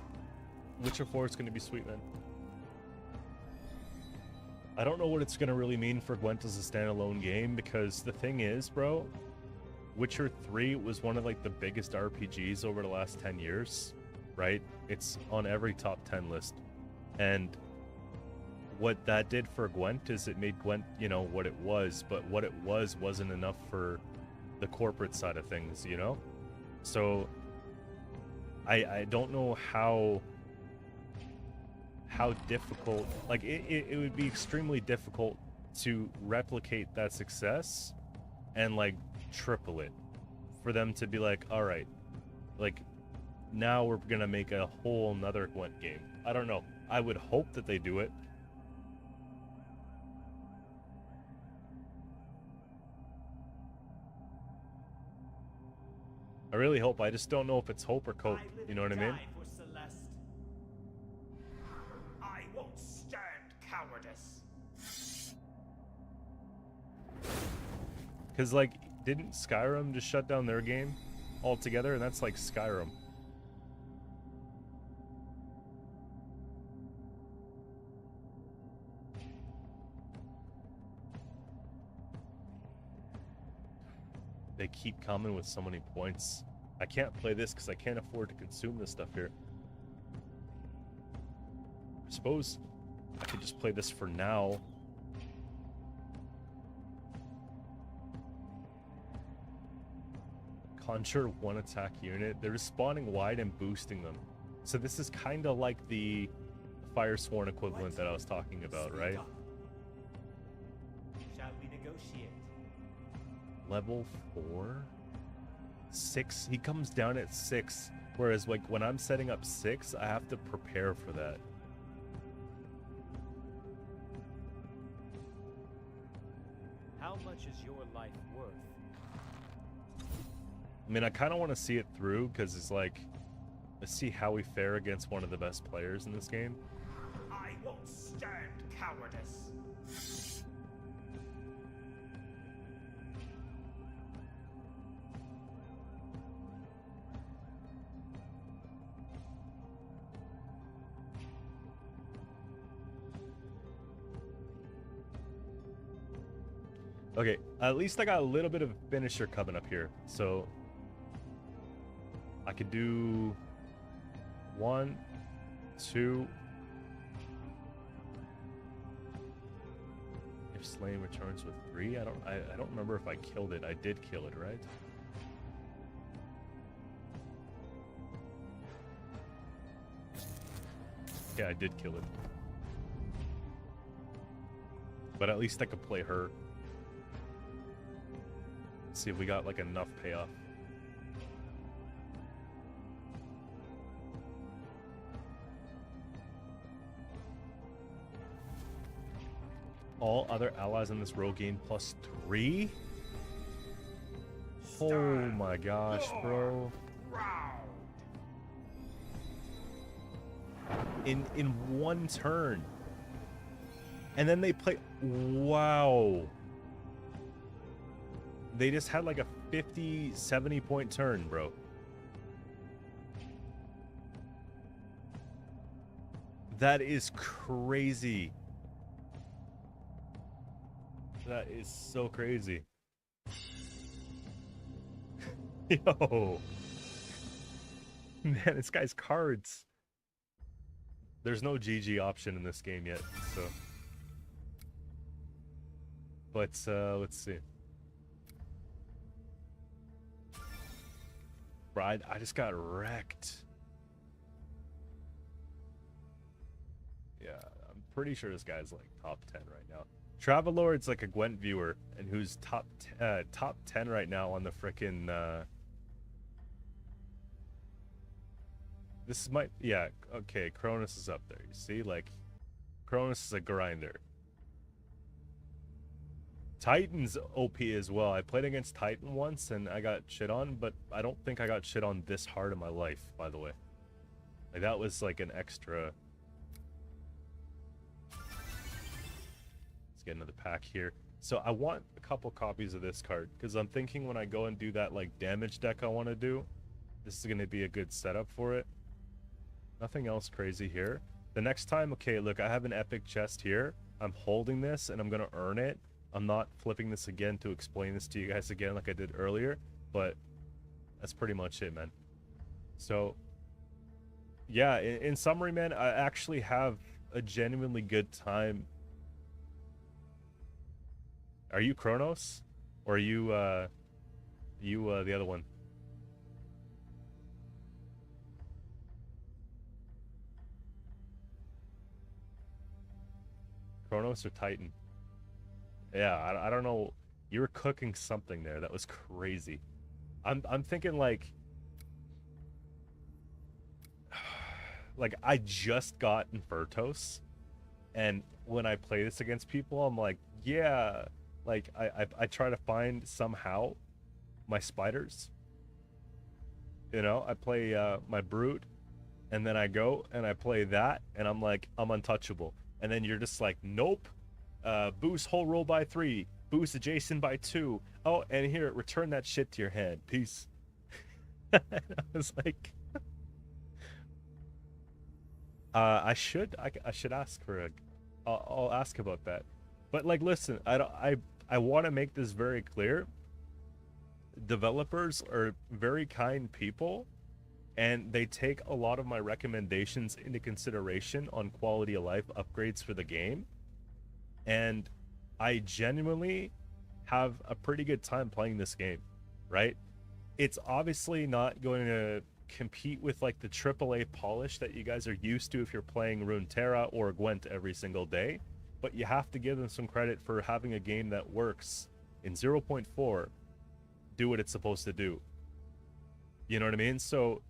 Witcher 4 is going to be sweet, man. I don't know what it's going to really mean for Gwent as a standalone game, because the thing is, bro, Witcher 3 was one of like the biggest RPGs over the last 10 years, right? It's on every top 10 list. And what that did for Gwent is it made Gwent, you know, what it was, but what it wasn't enough for the corporate side of things, you know? So I don't know how difficult, like it would be extremely difficult to replicate that success and like triple it for them to be like, all right, like now we're gonna make a whole nother Gwent game. I don't know. I would hope that they do it. I really hope. I just don't know if it's hope or cope. You know what I mean? I won't stand cowardice. Because, like, didn't Skyrim just shut down their game altogether? And that's like Skyrim. They keep coming with so many points. I can't play this because I can't afford to consume this stuff here. I suppose I could just play this for now. Conjure one attack unit. They're respawning wide and boosting them. So this is kind of like the Firesworn equivalent that I was talking about, right? Shall we negotiate? Level 4? 6? He comes down at 6. Whereas like when I'm setting up 6, I have to prepare for that. How much is your life worth? I mean, I kind of want to see it through because it's like, let's see how we fare against one of the best players in this game. I won't stand cowardice. Okay, at least I got a little bit of finisher coming up here. So I could do 1, 2. If Slain returns with 3, I don't remember if I killed it. I did kill it, right? Yeah, I did kill it. But at least I could play her. See if we got like enough payoff. All other allies in this row gain +3? Oh my gosh, bro. In one turn. And then they play, wow. They just had like a 50, 70 point turn, bro. That is crazy. That is so crazy. Yo. Man, this guy's cards. There's no GG option in this game yet, so. But, let's see. I just got wrecked. Yeah, I'm pretty sure this guy's like top 10 right now. Travelord's like a Gwent viewer, and who's top 10 right now on the frickin' this might, yeah, okay, Cronus is up there. You see, like, Cronus is a grinder. Titan's OP as well. I played against Titan once and I got shit on, but I don't think I got shit on this hard in my life, by the way. Like, that was like an extra. Let's get another pack here. So I want a couple copies of this card because I'm thinking when I go and do that like damage deck I want to do, this is going to be a good setup for it. Nothing else crazy here. The next time, okay, look, I have an epic chest here. I'm holding this and I'm going to earn it. I'm not flipping this again to explain this to you guys again like I did earlier. but that's pretty much it, man. So yeah, in summary, man, I actually have a genuinely good time. Are you Kronos? Or are you the other one? Kronos or Titan? Yeah, I don't know. You were cooking something there that was crazy. I'm thinking like I just got Infertos, and when I play this against people, I'm like, yeah, like I try to find somehow my spiders. You know, I play my brute, and then I go and I play that, and I'm like, I'm untouchable. And then you're just like, nope. Boost whole roll by 3. Boost adjacent by 2. Oh, and here, return that shit to your hand. Peace. I was like, I should ask for a. I'll ask about that. But like, listen, I want to make this very clear. Developers are very kind people, and they take a lot of my recommendations into consideration on quality of life upgrades for the game. And I genuinely have a pretty good time playing this game, right? It's obviously not going to compete with like the AAA polish that you guys are used to if you're playing Runeterra or Gwent every single day, but you have to give them some credit for having a game that works in 0.4 do what it's supposed to do. You know what I mean? So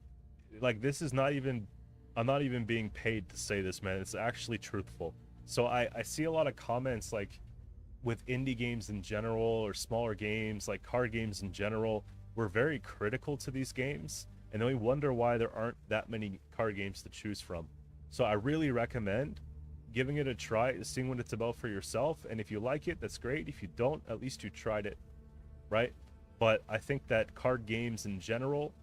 like, this is not even, I'm not even being paid to say this, man. It's actually truthful. So I see a lot of comments like with indie games in general or smaller games, like card games in general, we're very critical to these games, and then we wonder why there aren't that many card games to choose from. So I really recommend giving it a try, seeing what it's about for yourself, and if you like it, that's great. If you don't, at least you tried it, right? But I think that card games in general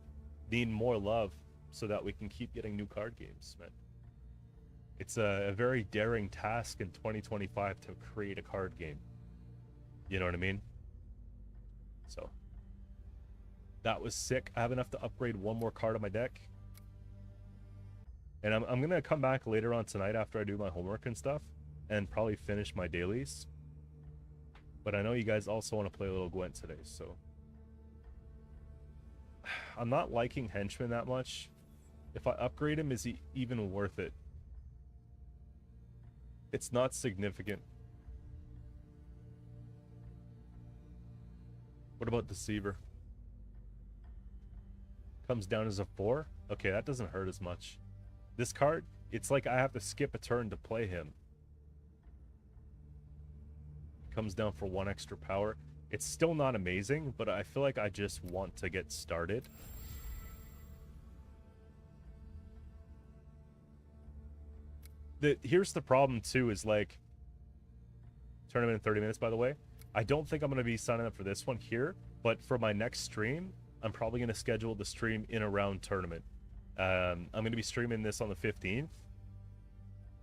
need more love so that we can keep getting new card games, man. It's a very daring task in 2025 to create a card game. You know what I mean? So that was sick. I have enough to upgrade one more card on my deck. And I'm going to come back later on tonight after I do my homework and stuff and probably finish my dailies. But I know you guys also want to play a little Gwent today, so I'm not liking Henchman that much. If I upgrade him, is he even worth it? It's not significant. What about Deceiver? Comes down as a 4? Okay, that doesn't hurt as much. This card, it's like I have to skip a turn to play him. Comes down for 1 extra power. It's still not amazing, but I feel like I just want to get started. Here's the problem too, is like, tournament in 30 minutes, by the way. I don't think I'm going to be signing up for this one here, but for my next stream, I'm probably going to schedule the stream in around tournament. I'm going to be streaming this on the 15th,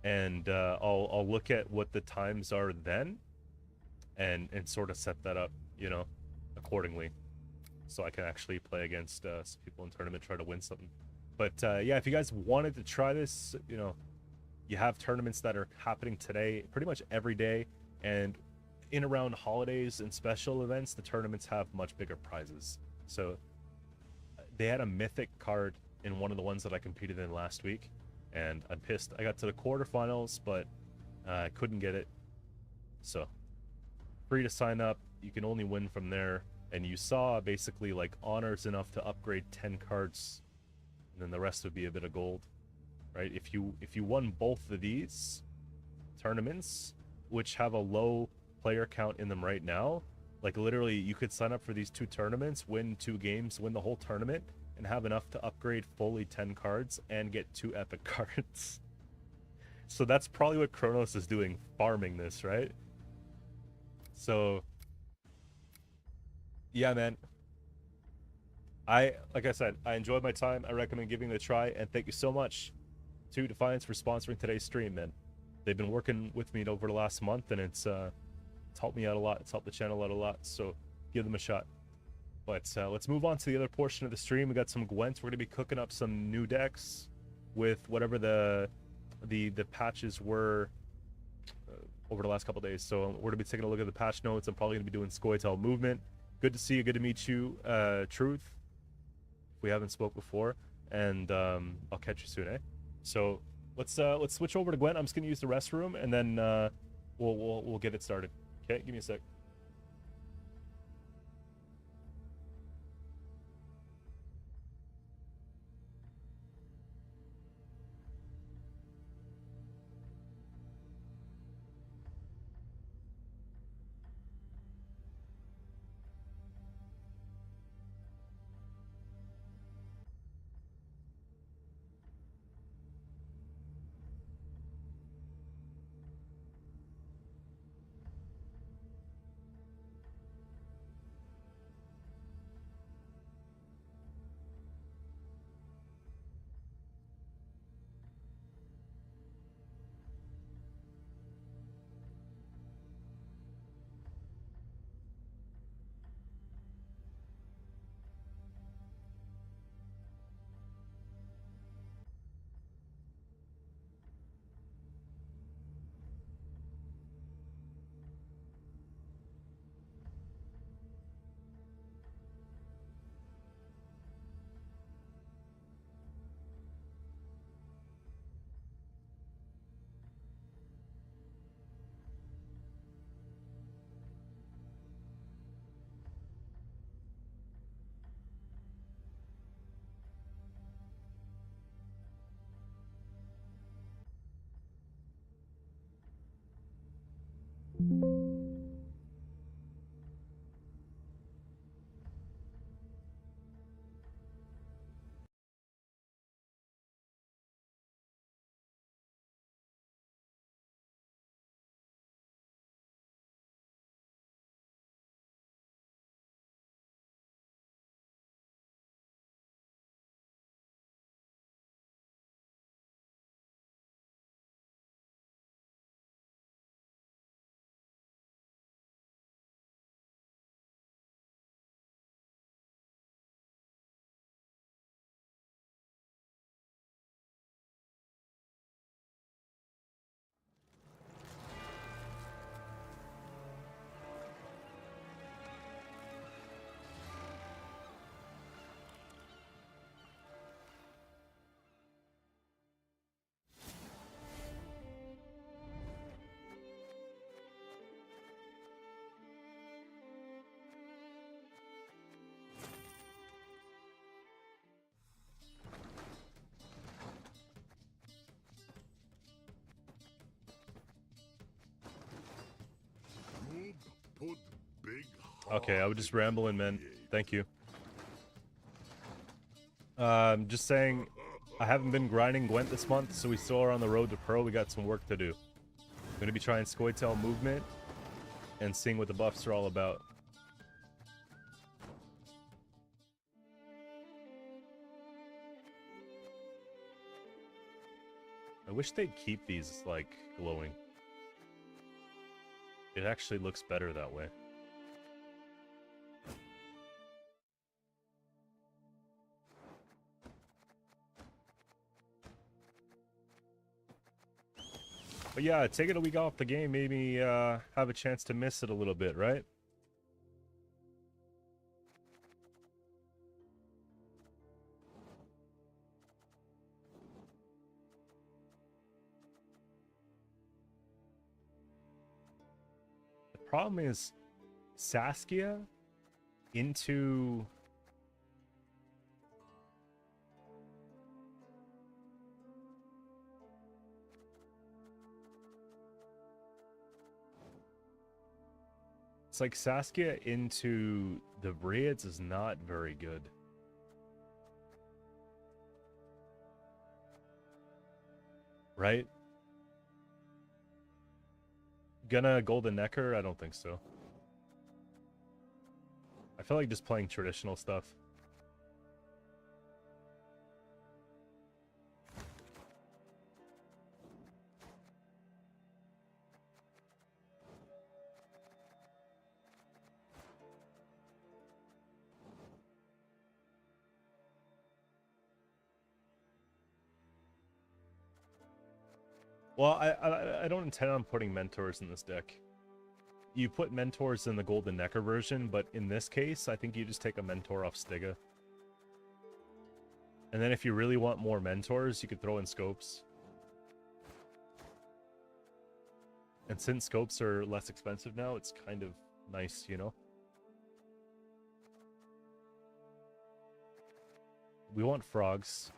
and I'll look at what the times are then, and sort of set that up, you know, accordingly, so I can actually play against some people in tournament, try to win something. But yeah, if you guys wanted to try this, you know, you have tournaments that are happening today, pretty much every day, and in around holidays and special events, the tournaments have much bigger prizes. So they had a mythic card in one of the ones that I competed in last week, and I'm pissed. I got to the quarterfinals, but I couldn't get it. So free to sign up. You can only win from there. And you saw basically like honors enough to upgrade 10 cards, and then the rest would be a bit of gold, right? If you won both of these tournaments, which have a low player count in them right now, like literally you could sign up for these 2 tournaments, win 2 games, win the whole tournament, and have enough to upgrade fully 10 cards and get 2 epic cards. So that's probably what Kronos is doing, farming this, right? So yeah, man, like I said, I enjoyed my time. I recommend giving it a try, and thank you so much to Defiance for sponsoring today's stream, man. They've been working with me over the last month, and it's helped me out a lot. It's helped the channel out a lot, so give them a shot. But let's move on to the other portion of the stream. We got some Gwent. We're gonna be cooking up some new decks with whatever the patches were over the last couple days. So we're gonna be taking a look at the patch notes. I'm probably gonna be doing Scoia'tael movement. Good to see you. Good to meet you, Truth. We haven't spoke before, and I'll catch you soon, eh? So let's switch over to Gwent. I'm just gonna use the restroom, and then we'll get it started. Okay, give me a sec. Okay, I was just rambling, man. Thank you. Just saying, I haven't been grinding Gwent this month, so we still are on the road to Pearl. We got some work to do. I'm gonna be trying Scoia'tael movement and seeing what the buffs are all about. I wish they'd keep these, like, glowing. It actually looks better that way. But yeah, taking a week off the game made me have a chance to miss it a little bit, right? The problem is Saskia into... It's like Saskia into the Raids is not very good. Right? Gonna Golden Necker? I don't think so. I feel like just playing traditional stuff. Well, I don't intend on putting mentors in this deck. You put mentors in the Golden Necker version, but in this case, I think you just take a mentor off Stiga. And then if you really want more mentors, you could throw in scopes. And since scopes are less expensive now, it's kind of nice, you know? We want frogs.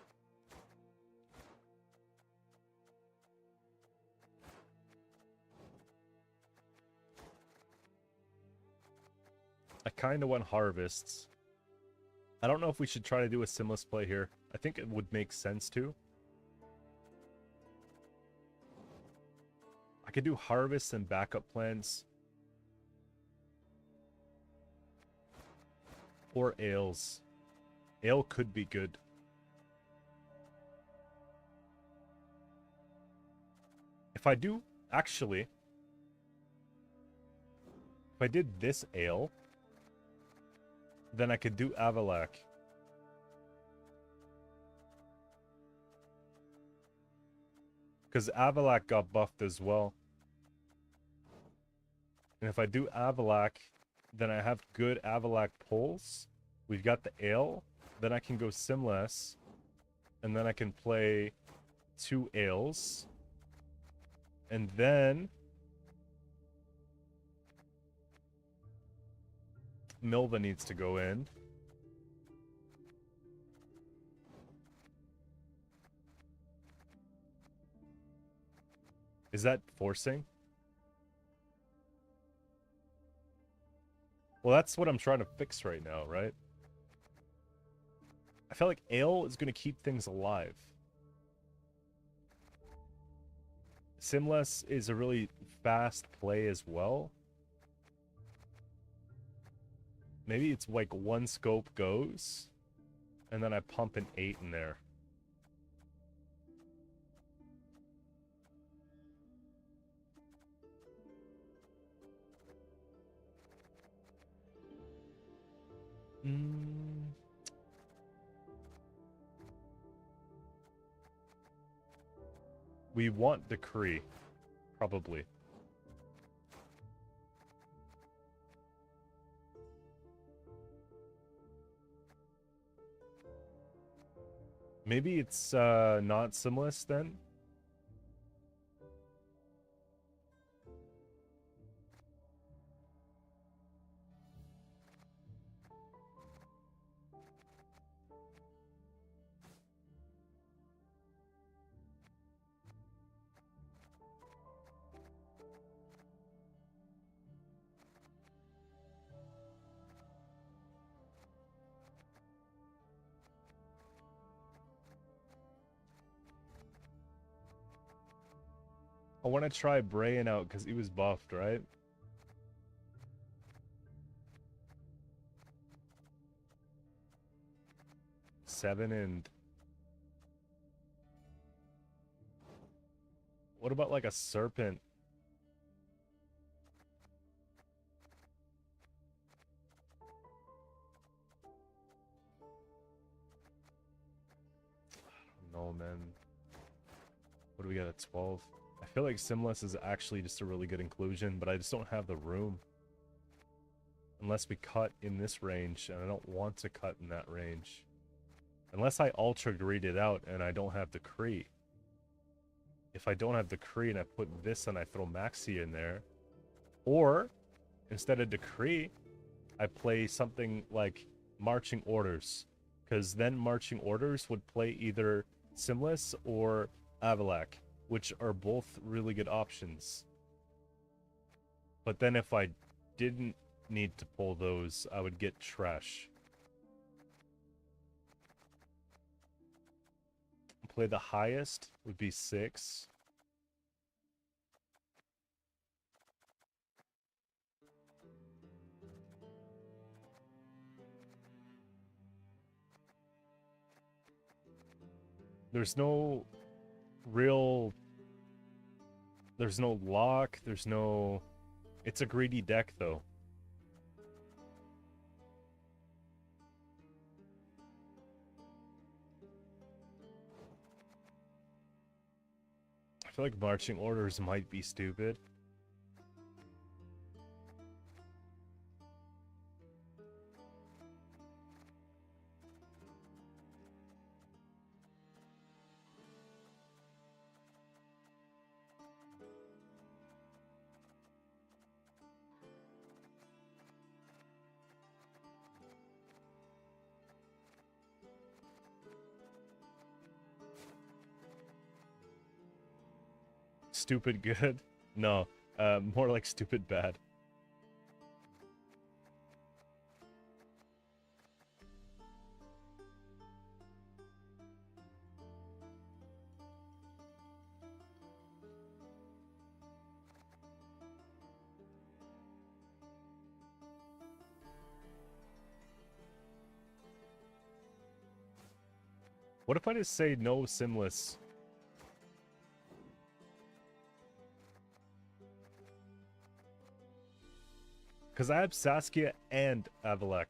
I kind of want harvests. I don't know if we should try to do a Simless play here. I think it would make sense to. I could do harvests and backup plans. Or ales. Ale could be good. If I do, actually, if I did this ale, then I could do Avalak. Because Avalak got buffed as well. And if I do Avalak, then I have good Avalak pulls. We've got the ale. Then I can go Simless. And then I can play 2 ales. And then Milva needs to go in. Is that forcing? Well, that's what I'm trying to fix right now, right? I feel like ale is going to keep things alive. Simless is a really fast play as well. Maybe it's like 1 scope goes, and then I pump an 8 in there. We want Decree, probably. Maybe it's not Simless then? I want to try Brain out because he was buffed, right? Seven and... What about like a Serpent? I don't know, man. What do we got at 12? I feel like Simless is actually just a really good inclusion, but I just don't have the room. Unless we cut in this range, and I don't want to cut in that range. Unless I ultra greed it out and I don't have Decree. If I don't have Decree and I put this and I throw Maxi in there. Or, instead of Decree, I play something like Marching Orders. Because then Marching Orders would play either Simless or Avalak, which are both really good options. But then if I didn't need to pull those, I would get Trash. Play the highest would be 6. There's no real... There's no lock, there's no... It's a greedy deck, though. I feel like marching orders might be stupid. Stupid good? No, more like stupid bad. What if I just say no simless? Because I have Saskia and Avalek.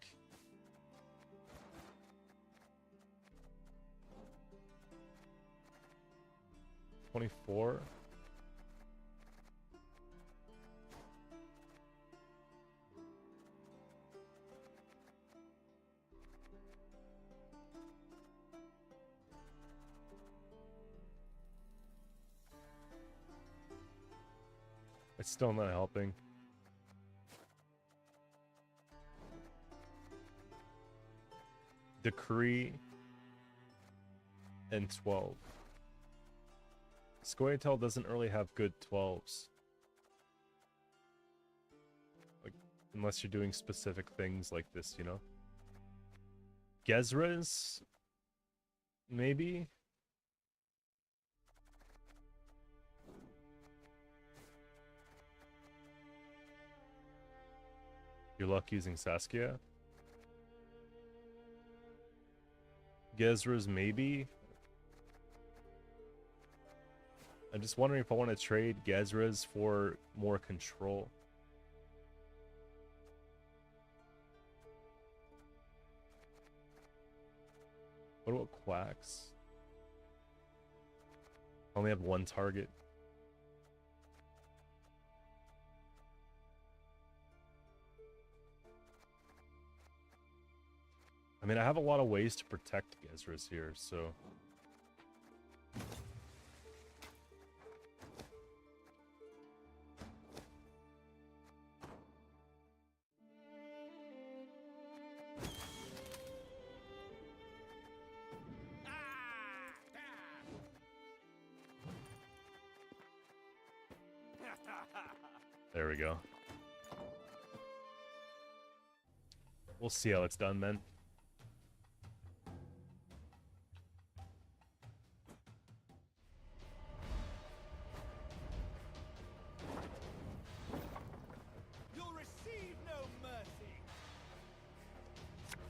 $24. It's still not helping. Decree and 12. Scoia'tael doesn't really have good 12s. Like, unless you're doing specific things like this, you know? Gezra's? Maybe? Your luck using Saskia? Gezra's maybe? I'm just wondering if I want to trade Gezra's for more control. What about Quacks? I only have one target. I mean, I have a lot of ways to protect Gezra's here, so... There we go. We'll see how it's done, then. You'll receive no mercy.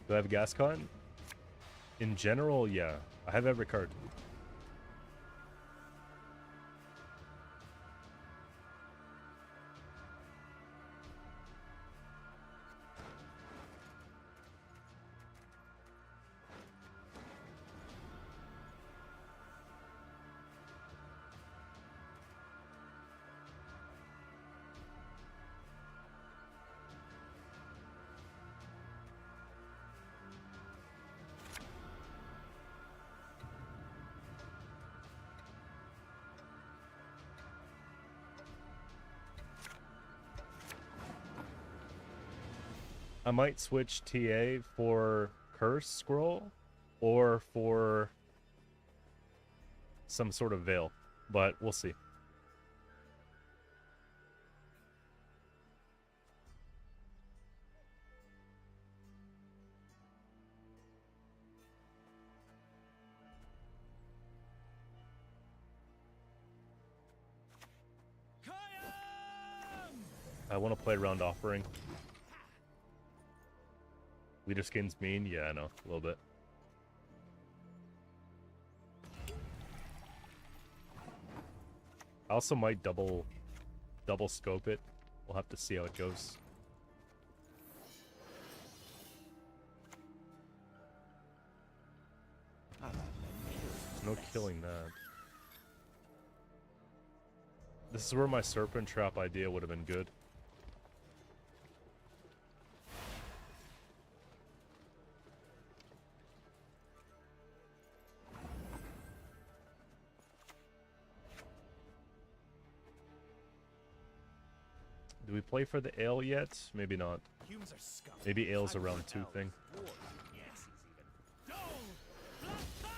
Do I have Gascon? In general, yeah. I have every card. I might switch TA for Curse Scroll or for some sort of Veil, but we'll see. I want to play Round Offering. Leader Skin's mean? Yeah, I know. A little bit. I also might double scope it. We'll have to see how it goes. There's no killing that. This is where my serpent trap idea would have been good. Do we play for the ale yet? Maybe not. Humans are scum. Maybe ale's a I round want 2 elves, thing. dwarves, yes, he's even. Dole! Bloodthunner!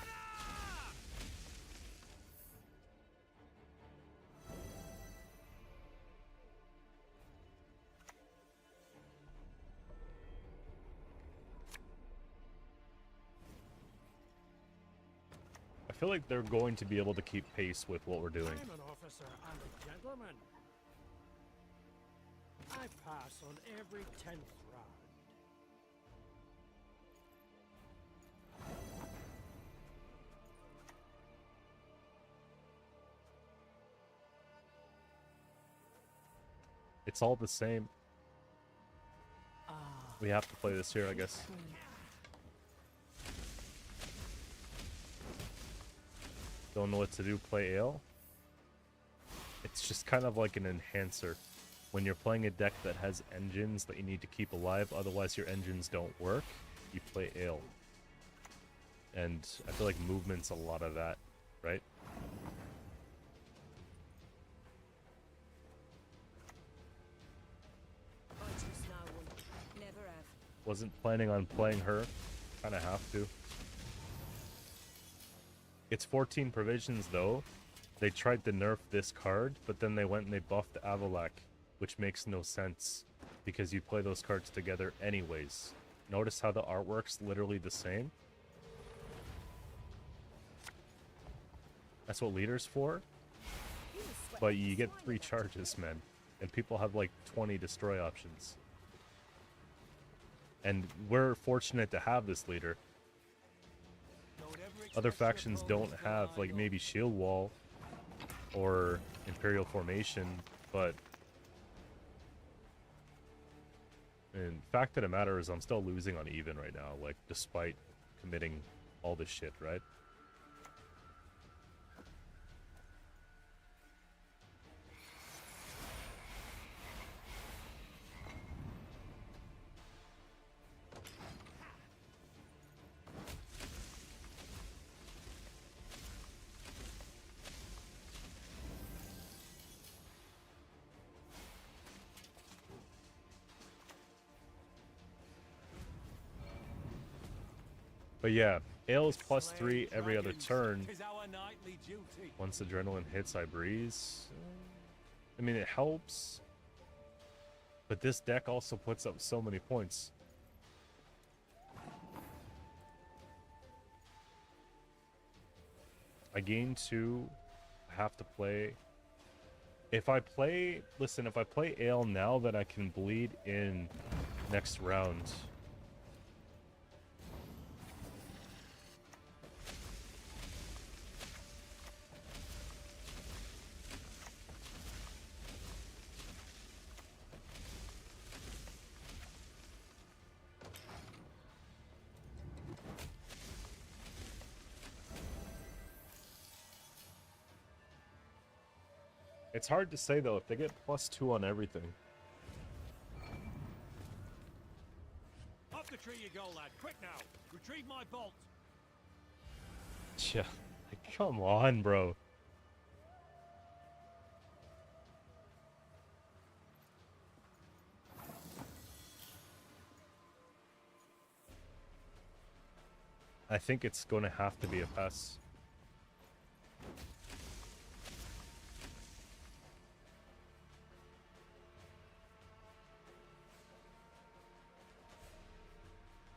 I feel like they're going to be able to keep pace with what we're doing. I'm an officer and a gentleman. I pass on every 10th round. It's all the same. Ah, We have to play this here, I guess. Don't know what to do, play ale. It's just kind of like an enhancer. When you're playing a deck that has engines that you need to keep alive, otherwise your engines don't work, you play ale. And I feel like movement's a lot of that, right? I choose no one. Never have. Wasn't planning on playing her. Kind of have to. It's 14 provisions though. They tried to nerf this card, but then they went and they buffed Avalak, which makes no sense because you play those cards together anyways. Notice how the artwork's literally the same? That's what leader's for? You must sweat But like you a get swine 3 about it. charges, man. And people have like 20 destroy options. And we're fortunate to have this leader. Don't ever Other expect your factions opponents don't to have, lie like on maybe Shield Wall or Imperial Formation, but and fact of the matter is I'm still losing on even right now, like despite committing all this shit, right? But yeah, Ale is +3 every other turn. Tis our nightly duty. Once adrenaline hits, I breeze. I mean, it helps. But this deck also puts up so many points. I gain 2. I have to play. If I play... Listen, if I play Ale now, then I can bleed in next round. It's hard to say, though, if they get +2 on everything. Up the tree you go, lad. Quick now. Retrieve my bolt. Yeah, come on, bro. I think it's going to have to be a pass.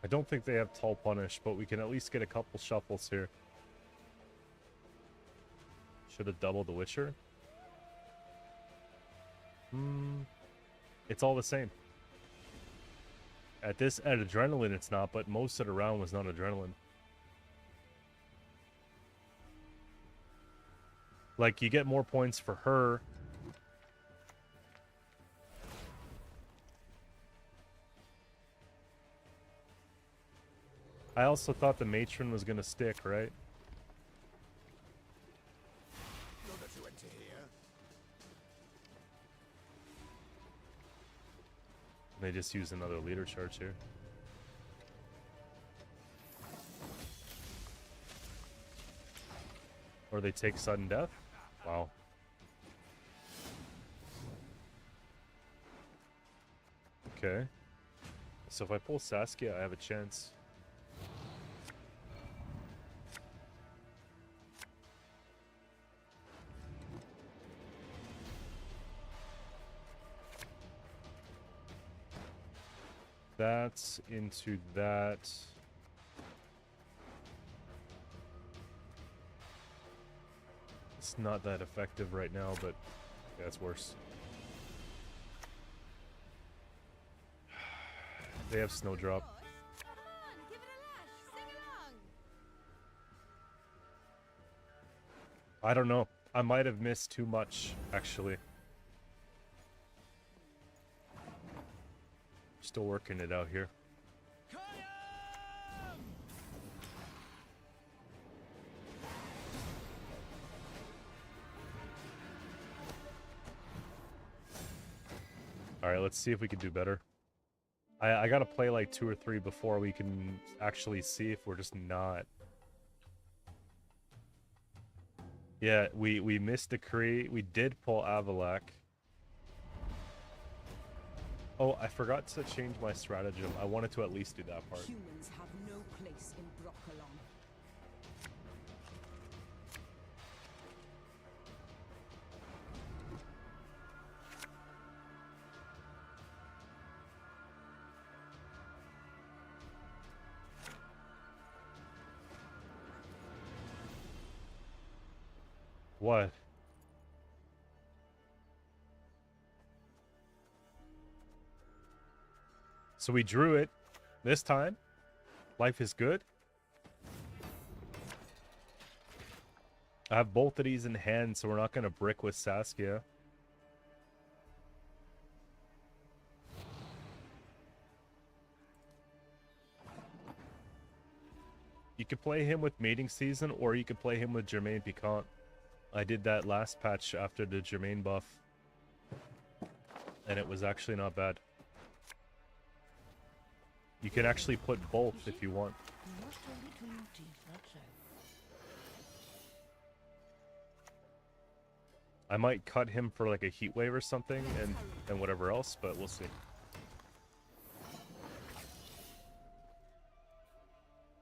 I don't think they have Tall Punish, but we can at least get a couple shuffles here. Should have doubled the Witcher. It's all the same. At Adrenaline it's not, but most of the round was not Adrenaline. Like, you get more points for her. I also thought the Matron was gonna stick, right? You're not to enter here. They just use another leader charge here. Or they take sudden death? Wow. Okay. So if I pull Saskia, I have a chance. That's into that. It's not that effective right now, but yeah, it's worse. They have Snowdrop. Come on, give it a lash. Sing along. I don't know. I might have missed too much, actually. Still working it out here. Alright, let's see if we can do better. I gotta play like 2 or 3 before we can actually see if we're just not. Yeah, we missed Decree. We did pull Avalak. Oh, I forgot to change my stratagem. I wanted to at least do that part. Humans have no place in Broccolon. What? So we drew it this time. Life is good. I have both of these in hand, so we're not going to brick with Saskia. You could play him with Mating Season, or you could play him with Jermaine Piquant. I did that last patch after the Jermaine buff, and it was actually not bad. You can actually put both if you want. I might cut him for like a heat wave or something and whatever else, but we'll see.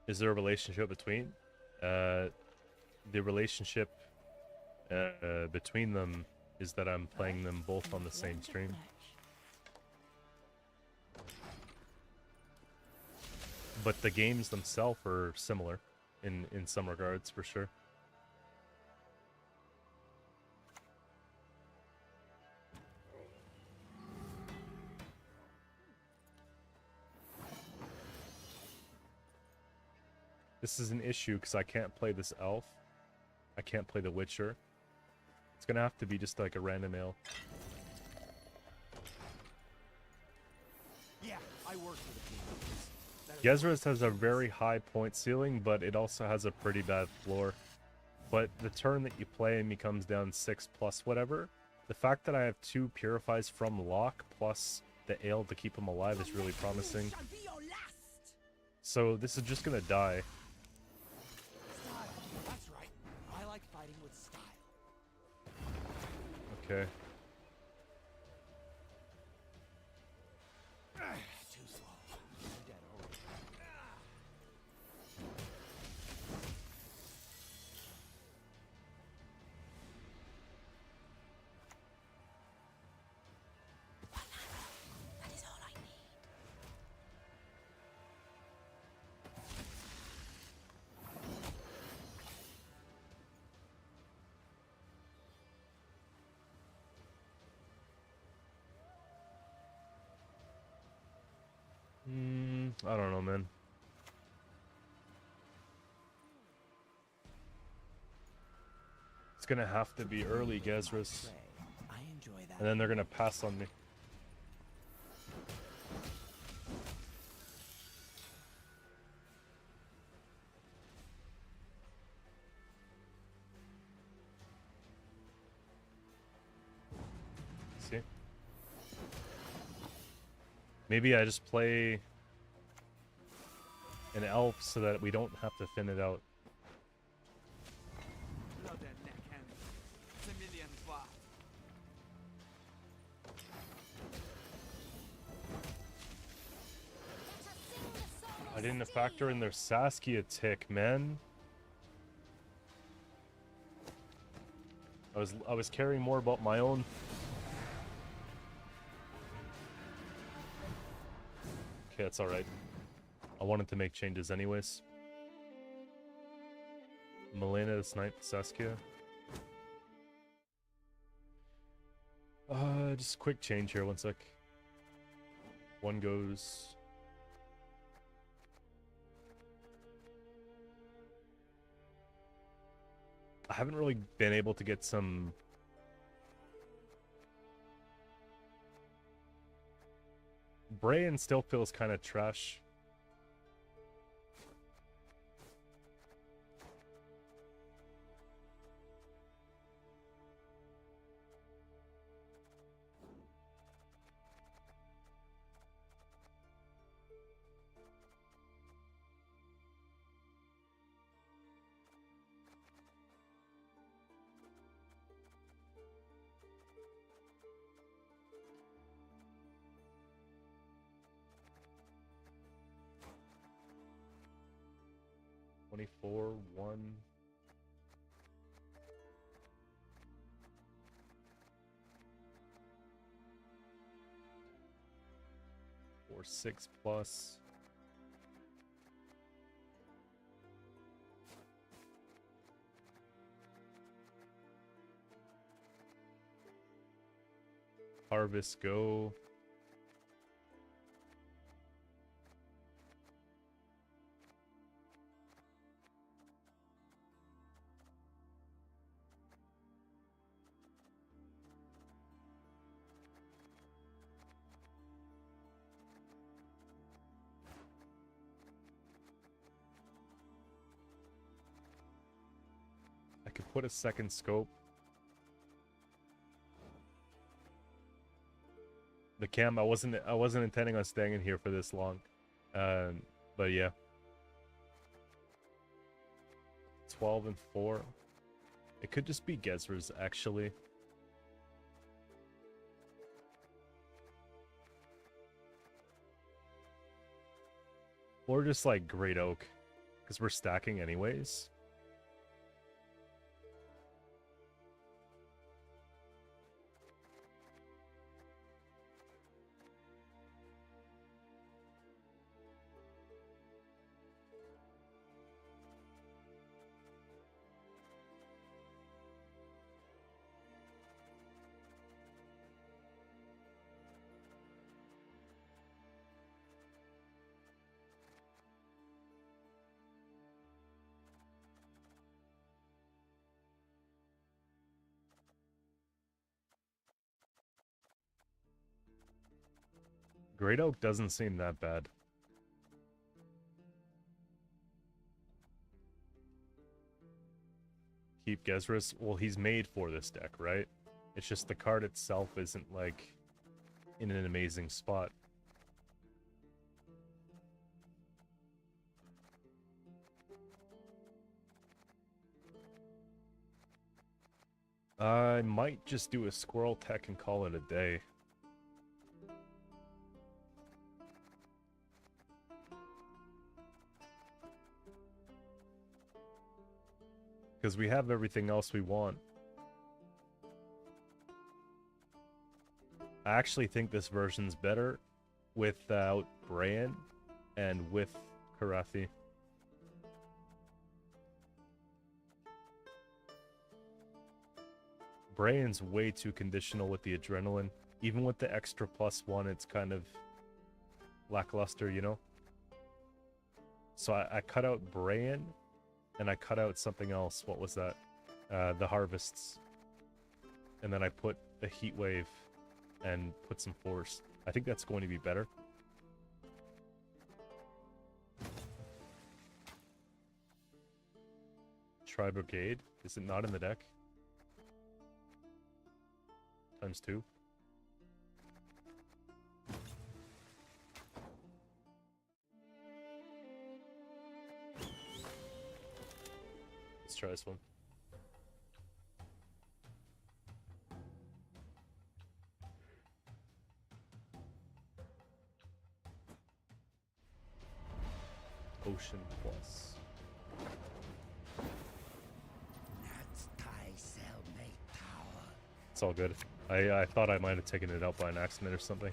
Is there a relationship between? The relationship between them is that I'm playing them both on the same stream. But the games themselves are similar in some regards, for sure. This is an issue because I can't play this elf. I can't play the Witcher. It's gonna have to be just like a random ale. Yeah, I work for the people. Gezras has a very high point ceiling, but it also has a pretty bad floor. But the turn that you play him, he comes down 6+ whatever. The fact that I have 2 purifies from lock plus the ale to keep him alive is really promising. So this is just gonna die. Style. That's right. I like fighting with style. Okay. Too slow. You're dead already. That is all I need. I don't know, man. It's gonna have to be early Gezras, I enjoy that. and then they're gonna pass on me. See? Maybe I just play an elf so that we don't have to thin it out. Blood and neck and it's a million baht. I didn't factor in their Saskia tick, man. I was caring more about my own. Okay, that's alright. I wanted to make changes anyways. Milena this night, Saskia. Just a quick change here, one sec. One goes... I haven't really been able to get some... Brain still feels kind of trash. Four, 1. Or 6 plus. Harvest go. I could put a second scope. The cam, I wasn't intending on staying in here for this long. But yeah. 12 and 4. It could just be Gezra's actually. Or just like Great Oak. Because we're stacking anyways. Great Oak doesn't seem that bad. Keep Gezras. Well, he's made for this deck, right? It's just the card itself isn't, like, in an amazing spot. I might just do a Squirrel Tech and call it a day. Because we have everything else we want. I actually think this version's better without Bran and with Karathi. Bran's way too conditional with the adrenaline. Even with the extra +1, it's kind of lackluster, you know? So I cut out Bran. And I cut out something else. What was that? The harvests. And then I put a heat wave and put some force. I think that's going to be better. Tri Brigade. Is it not in the deck? ×2. try this one. Ocean Plus. It's all good. I thought I might have taken it out by an accident or something.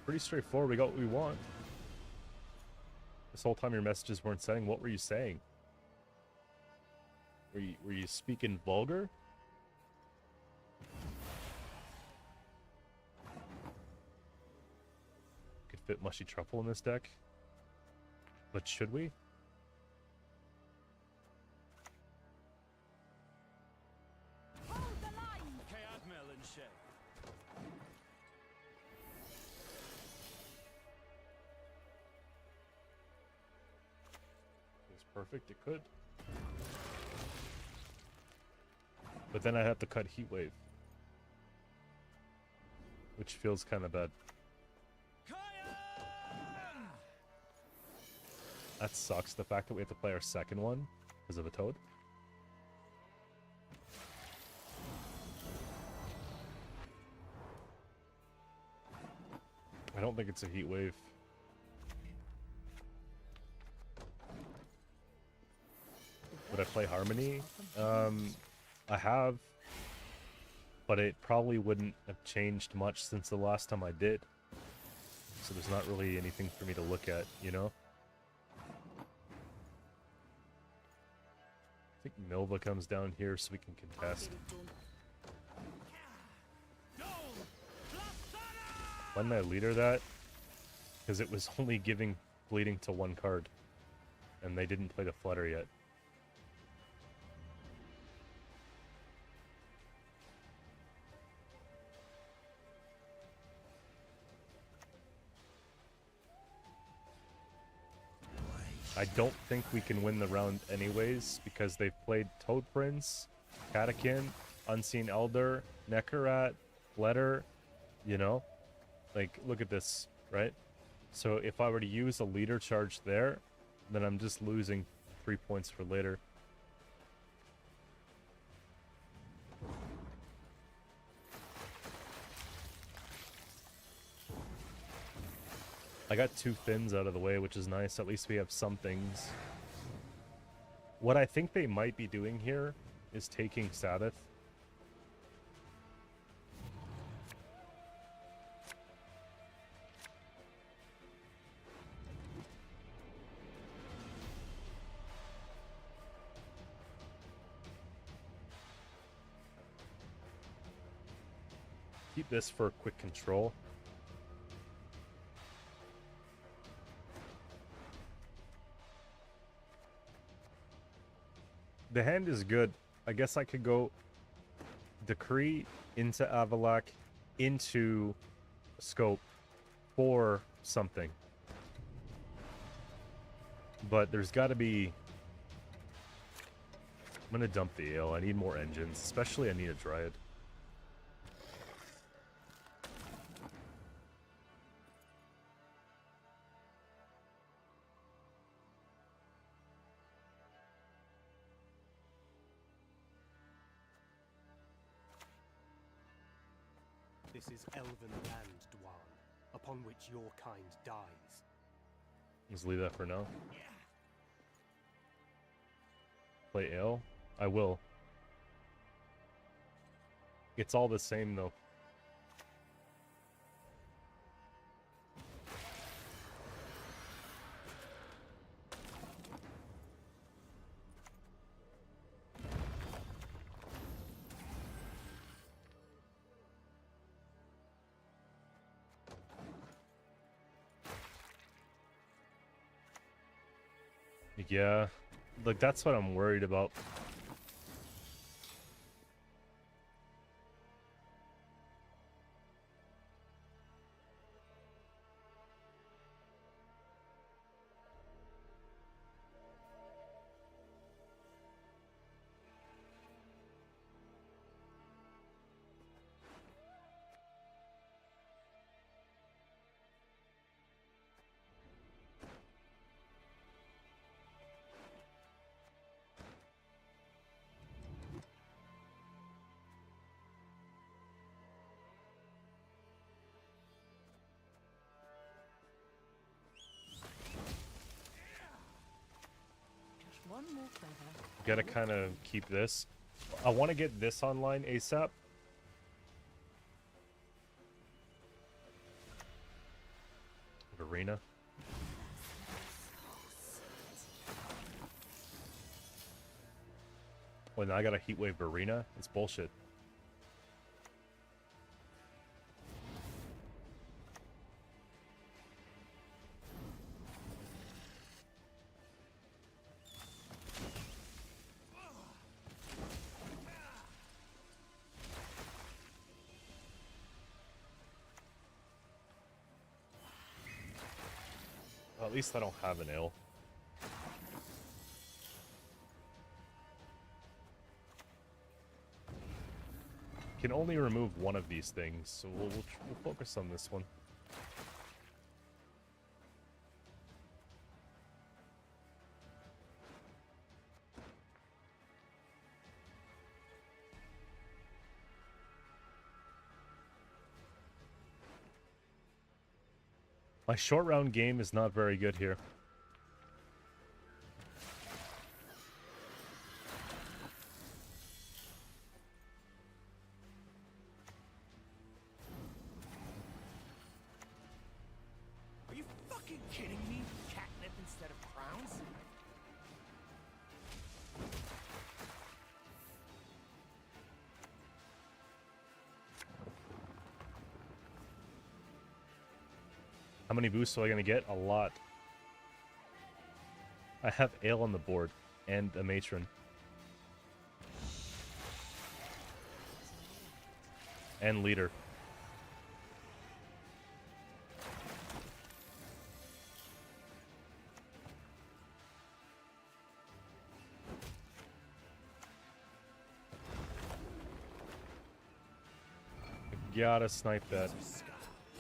Pretty straightforward. We got what we want. This whole time your messages weren't saying. What were you saying? Were you speaking vulgar? Could fit mushy truffle in this deck. But should we? Hold the line! It's perfect. It could. But then I have to cut Heat Wave. Which feels kind of bad. That sucks, the fact that we have to play our second one because of a toad. I don't think it's a Heat Wave. Would I play Harmony? I have, but it probably wouldn't have changed much since the last time I did. So there's not really anything for me to look at, you know? I think Milva comes down here so we can contest. Why didn't I leader that? Because it was only giving bleeding to one card. And they didn't play the Flutter yet. I don't think we can win the round anyways, because they've played Toad Prince, Katakin, Unseen Elder, Nekarat, Letter, you know? Like, look at this, right? So if I were to use a leader charge there, then I'm just losing 3 points for later. I got 2 Fins out of the way, which is nice. At least we have some things. What I think they might be doing here is taking Sabbath. Keep this for quick control. The hand is good. I guess I could go Decree into Avalak into Scope for something. But there's got to be... I'm going to dump the ale. I need more engines. Especially I need a Dryad. This is elven land, Dwan, upon which your kind dies. Let's leave that for now. Play ale? I will. It's all the same though. Yeah, look, that's what I'm worried about. Gotta kind of keep this. I want to get this online ASAP. Arena. Well, now I got a heatwave arena. It's bullshit. Well, at least I don't have an ill. Can only remove one of these things, so we'll focus on this one. My short round game is not very good here. Are you fucking kidding me? Catnip instead of crowns? How many boosts am I gonna get? A lot. I have Ale on the board and a matron. And leader. Gotta snipe that.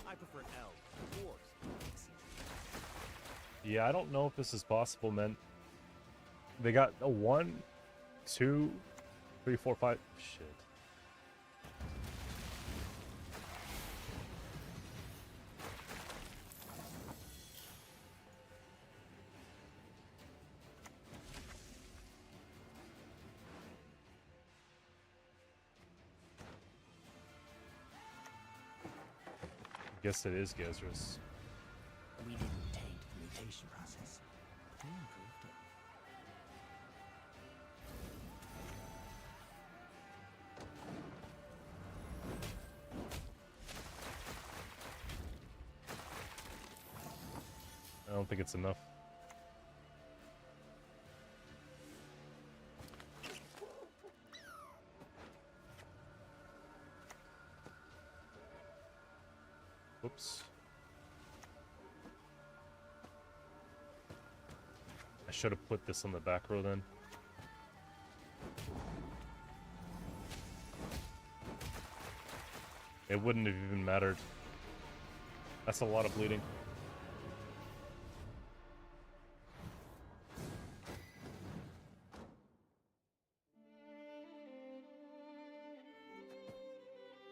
I prefer L. Dwarves. Yeah, I don't know if this is possible, man. They got a 1, 2, 3, 4, 5. Shit. Guess it is Gezras. We didn't taint the mutation process. We improved it. I don't think it's enough. Whoops. I should have put this on the back row then. It wouldn't have even mattered. That's a lot of bleeding.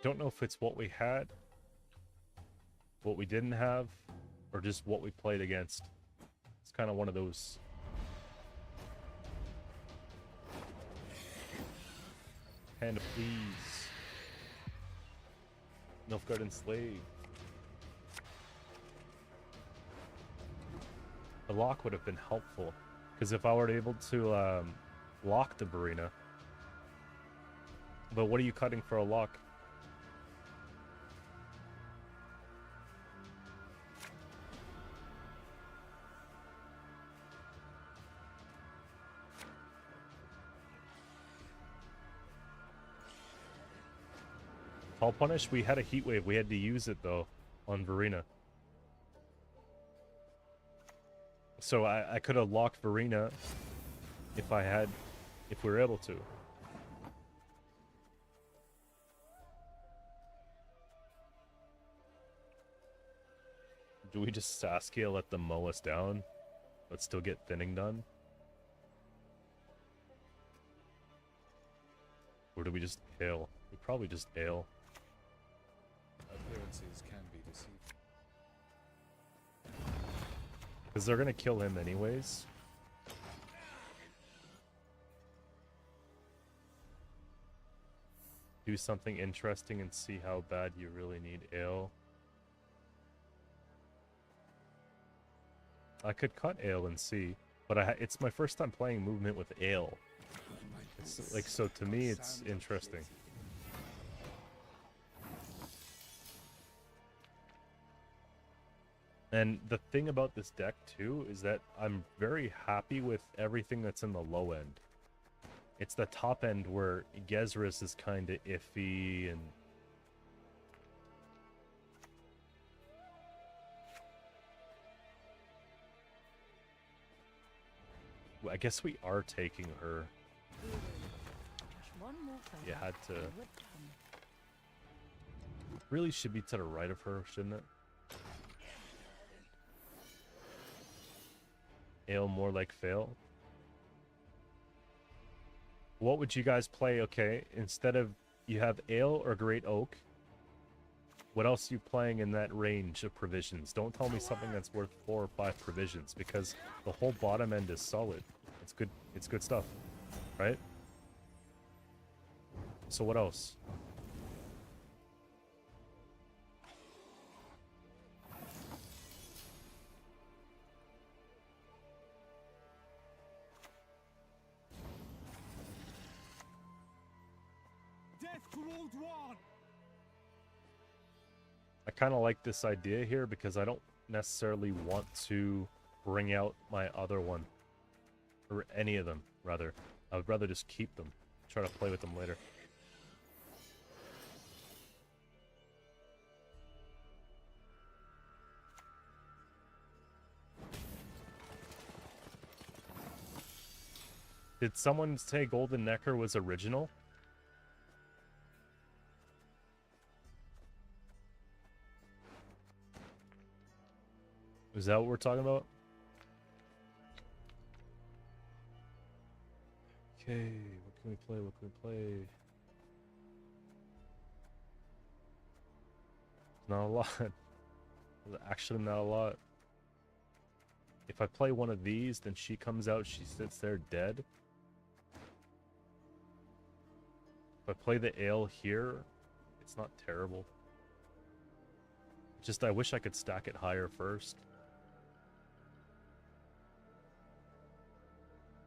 Don't know if it's what we had, what we didn't have, or just what we played against. It's kind of one of those. Hand, please. Nilfgaard enslaved. The lock would have been helpful, because if I were able to lock the Barina. But what are you cutting for a lock? Fall Punish, we had a heat wave. We had to use it though on Verena. So I could have locked Verena if we were able to. Do we just Saskia let them mow us down, but still get thinning done? Or do we just ale? We probably just ale. Appearances can be deceiving. Because they're going to kill him anyways. do something interesting and see how bad you really need ale. I could cut ale and see, but it's my first time playing movement with ale. It's like, so to me, it's interesting. And the thing about this deck, too, is that I'm very happy with everything that's in the low end. It's the top end where Gezris is kind of iffy and... Well, I guess we are taking her. Just one more thing. You had to... It would come. Really should be to the right of her, shouldn't it? Ale more like fail. What would you guys play? Okay, instead of you have ale or great oak, what else are you playing in that range of provisions? Don't tell me something that's worth 4 or 5 provisions, because the whole bottom end is solid. It's good. It's good stuff, right? So what else? Death to Old One! I kind of like this idea here because I don't necessarily want to bring out my other one. Or any of them, rather. I would rather just keep them. Try to play with them later. Did someone say Golden Necker was original? Is that what we're talking about? Okay, what can we play? What can we play? Not a lot. Actually, not a lot. If I play one of these, then she comes out, she sits there dead. If I play the ale here, it's not terrible. Just I wish I could stack it higher first.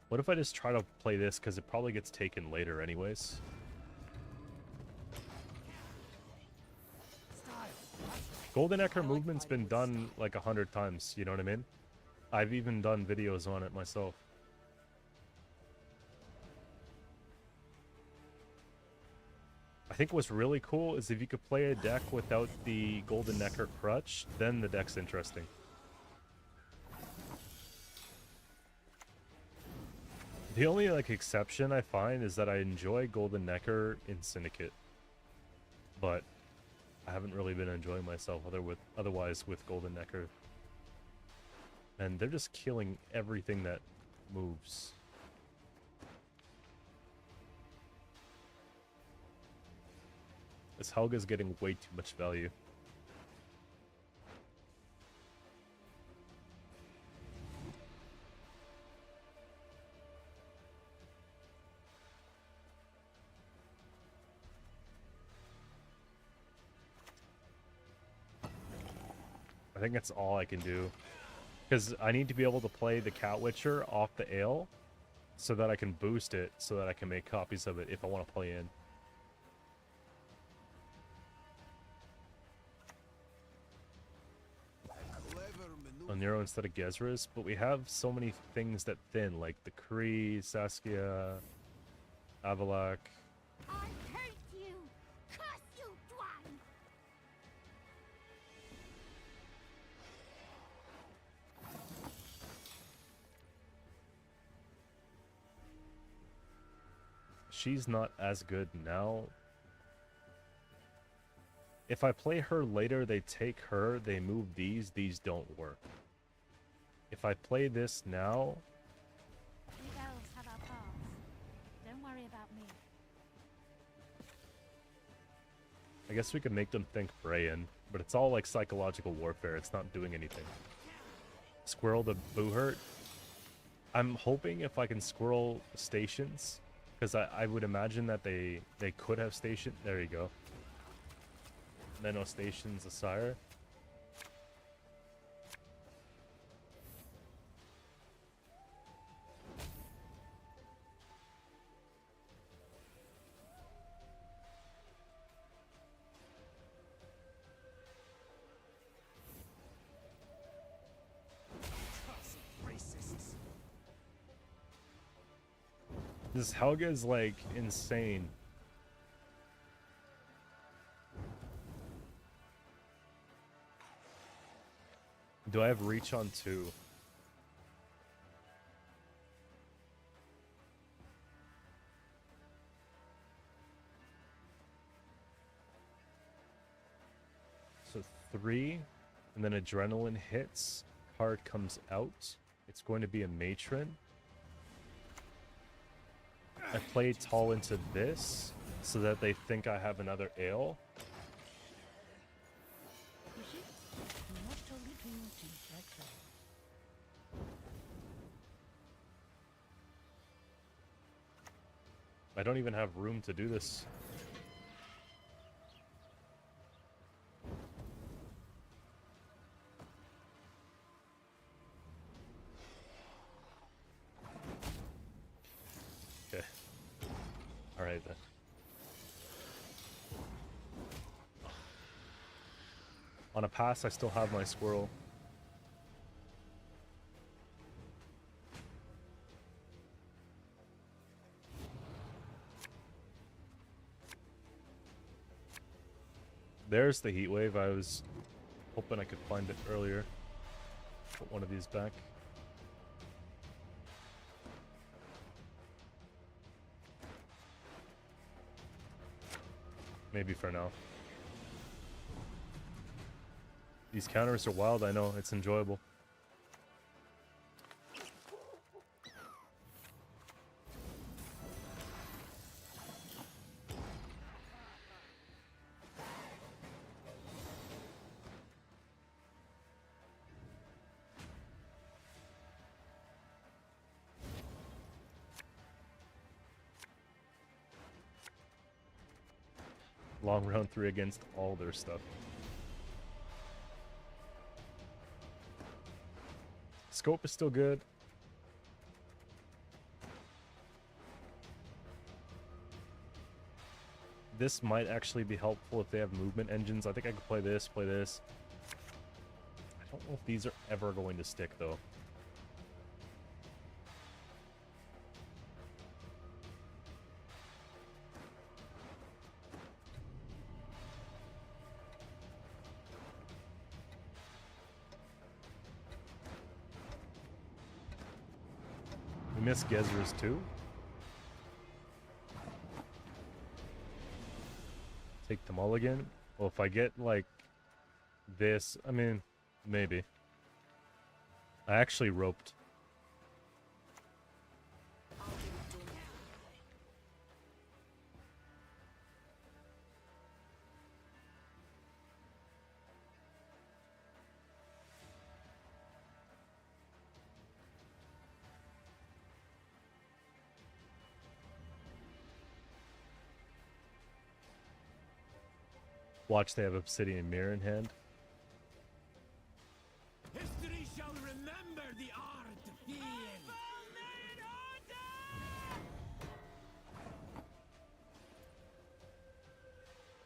What if I just try to play this, because it probably gets taken later anyways? Golden Necker movement's been done like 100 times, you know what I mean? I've even done videos on it myself. I think what's really cool is if you could play a deck without the Golden Necker crutch, then the deck's interesting. The only like exception I find is that I enjoy Golden Necker in Syndicate, but I haven't really been enjoying myself otherwise with Golden Necker. And they're just killing everything that moves. This Helga's getting way too much value. I think that's all I can do. Because I need to be able to play the Cat Witcher off the ale so that I can boost it, so that I can make copies of it if I want to play in. Nero instead of Gezris, but we have so many things that thin, like the Kree, Saskia, Avalak. I hate you! Curse you, Dwan! She's not as good now. If I play her later, they take her, they move these don't work. If I play this now... We elves have our paths. Don't worry about me. I guess we could make them think Brayan, but it's all like psychological warfare. It's not doing anything. Squirrel the Boohurt. I'm hoping if I can squirrel stations, Because I would imagine that they could have station. There you go. Menno stations a sire. Racists. This Helga is like insane. Do I have reach on 2? So 3, and then adrenaline hits. Card comes out. It's going to be a matron. I play tall into this so that they think I have another ale. I don't even have room to do this. Okay. Alright then. On a pass, I still have my squirrel. There's the heat wave. I was hoping I could find it earlier. Put one of these back. Maybe for now. These counters are wild, I know. It's enjoyable. Long round 3 against all their stuff. Scope is still good. This might actually be helpful if they have movement engines. I think I could play this, play this. I don't know if these are ever going to stick though. We miss Gezras too. Take the mulligan. Well, if I get like this, I mean, maybe. I actually roped. Watch, they have Obsidian Mirror in hand. History shall remember the art of healing.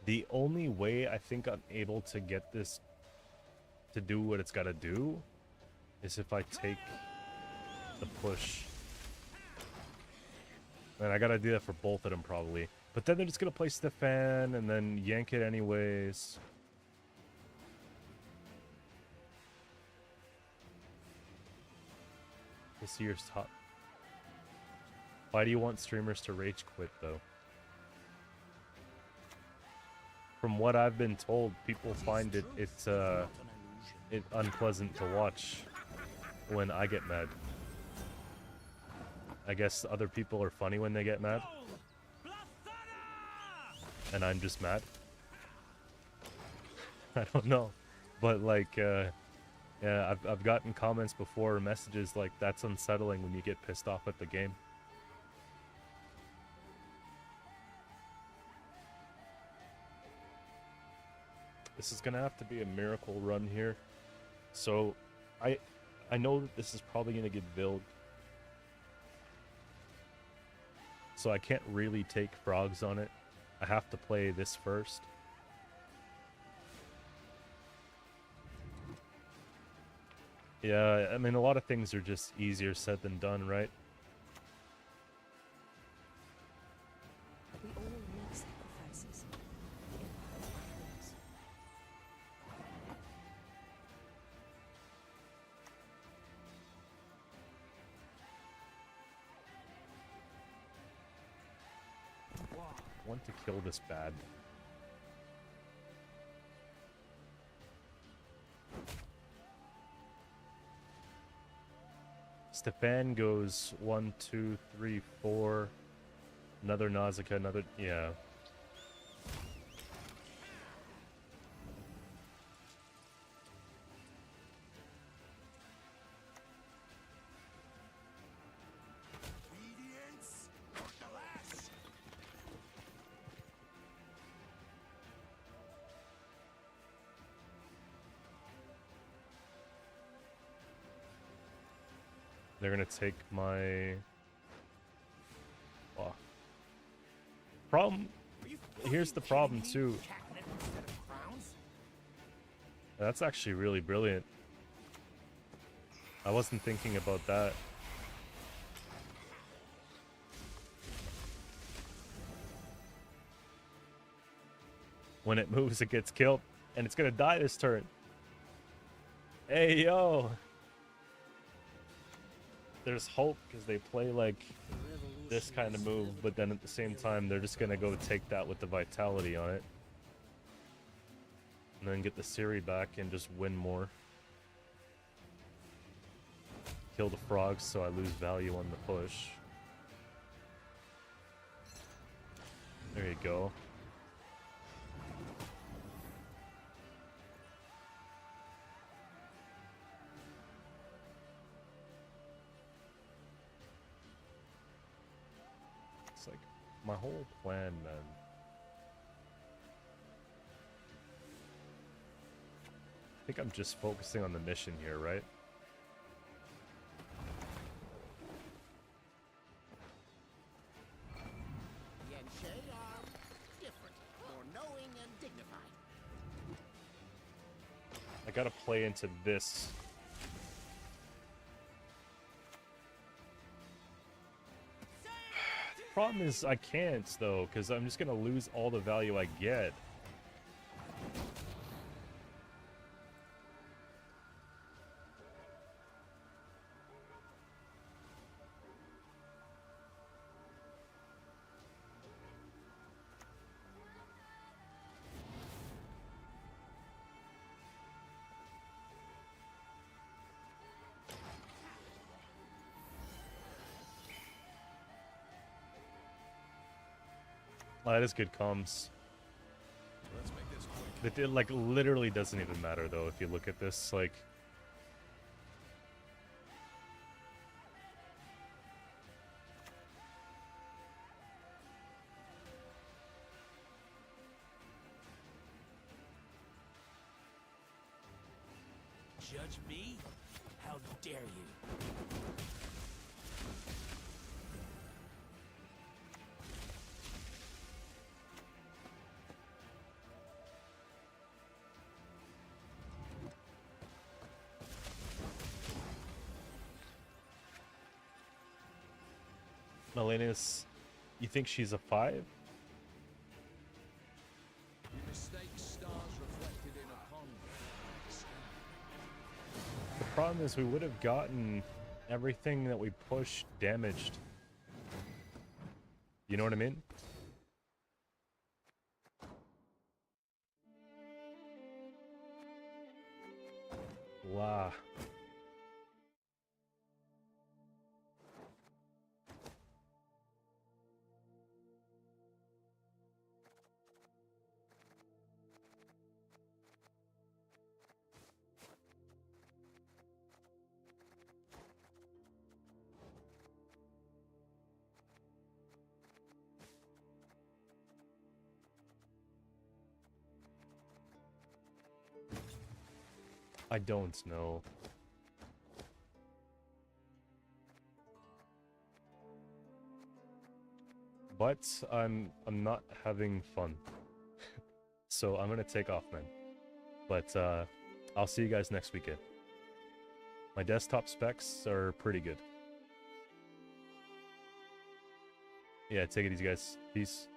The only way I think I'm able to get this to do what it's got to do is if I take the push. And I got to do that for both of them probably. But then they're just going to play Stefan and then yank it anyways. This year's top. Why do you want streamers to rage quit though? From what I've been told, people find it's unpleasant to watch when I get mad. I guess other people are funny when they get mad. And I'm just mad. I don't know. But like, yeah, I've gotten comments before, or messages like, that's unsettling when you get pissed off at the game. This is gonna have to be a miracle run here. So, I know that this is probably gonna get built. So I can't really take frogs on it. I have to play this first. Yeah, I mean, a lot of things are just easier said than done, right? We all make sacrifices. In our lives. I want to kill this bad. Stefan goes 1, 2, 3, 4. Another Nausicaa, another. Yeah. Obedience or the last. They're gonna take my. Oh. Problem. Here's the problem too. Catnip instead of crowns? That's actually really brilliant. I wasn't thinking about that. When it moves, it gets killed, and it's gonna die this turn. Hey yo! There's hope because they play like this kind of move, but then at the same time, they're just gonna go take that with the vitality on it, and then get the Siri back and just win more. Kill the frogs so I lose value on the push. There you go. It's like my whole plan, man. I think I'm just focusing on the mission here, right? Yen are different, more knowing and dignified. I gotta play into this. The problem is I can't, though, because I'm just gonna lose all the value I get. Oh, that is good comms. Let's make this quick. It like literally doesn't even matter though if you look at this like. Judge me? How dare you? Melena's, you think she's a 5? You mistake stars reflected in a pond. The problem is we would have gotten everything that we pushed damaged. You know what I mean? Wow. I don't know. But I'm not having fun. So I'm gonna take off, man. But I'll see you guys next weekend. My desktop specs are pretty good. Yeah, take it easy, guys. Peace.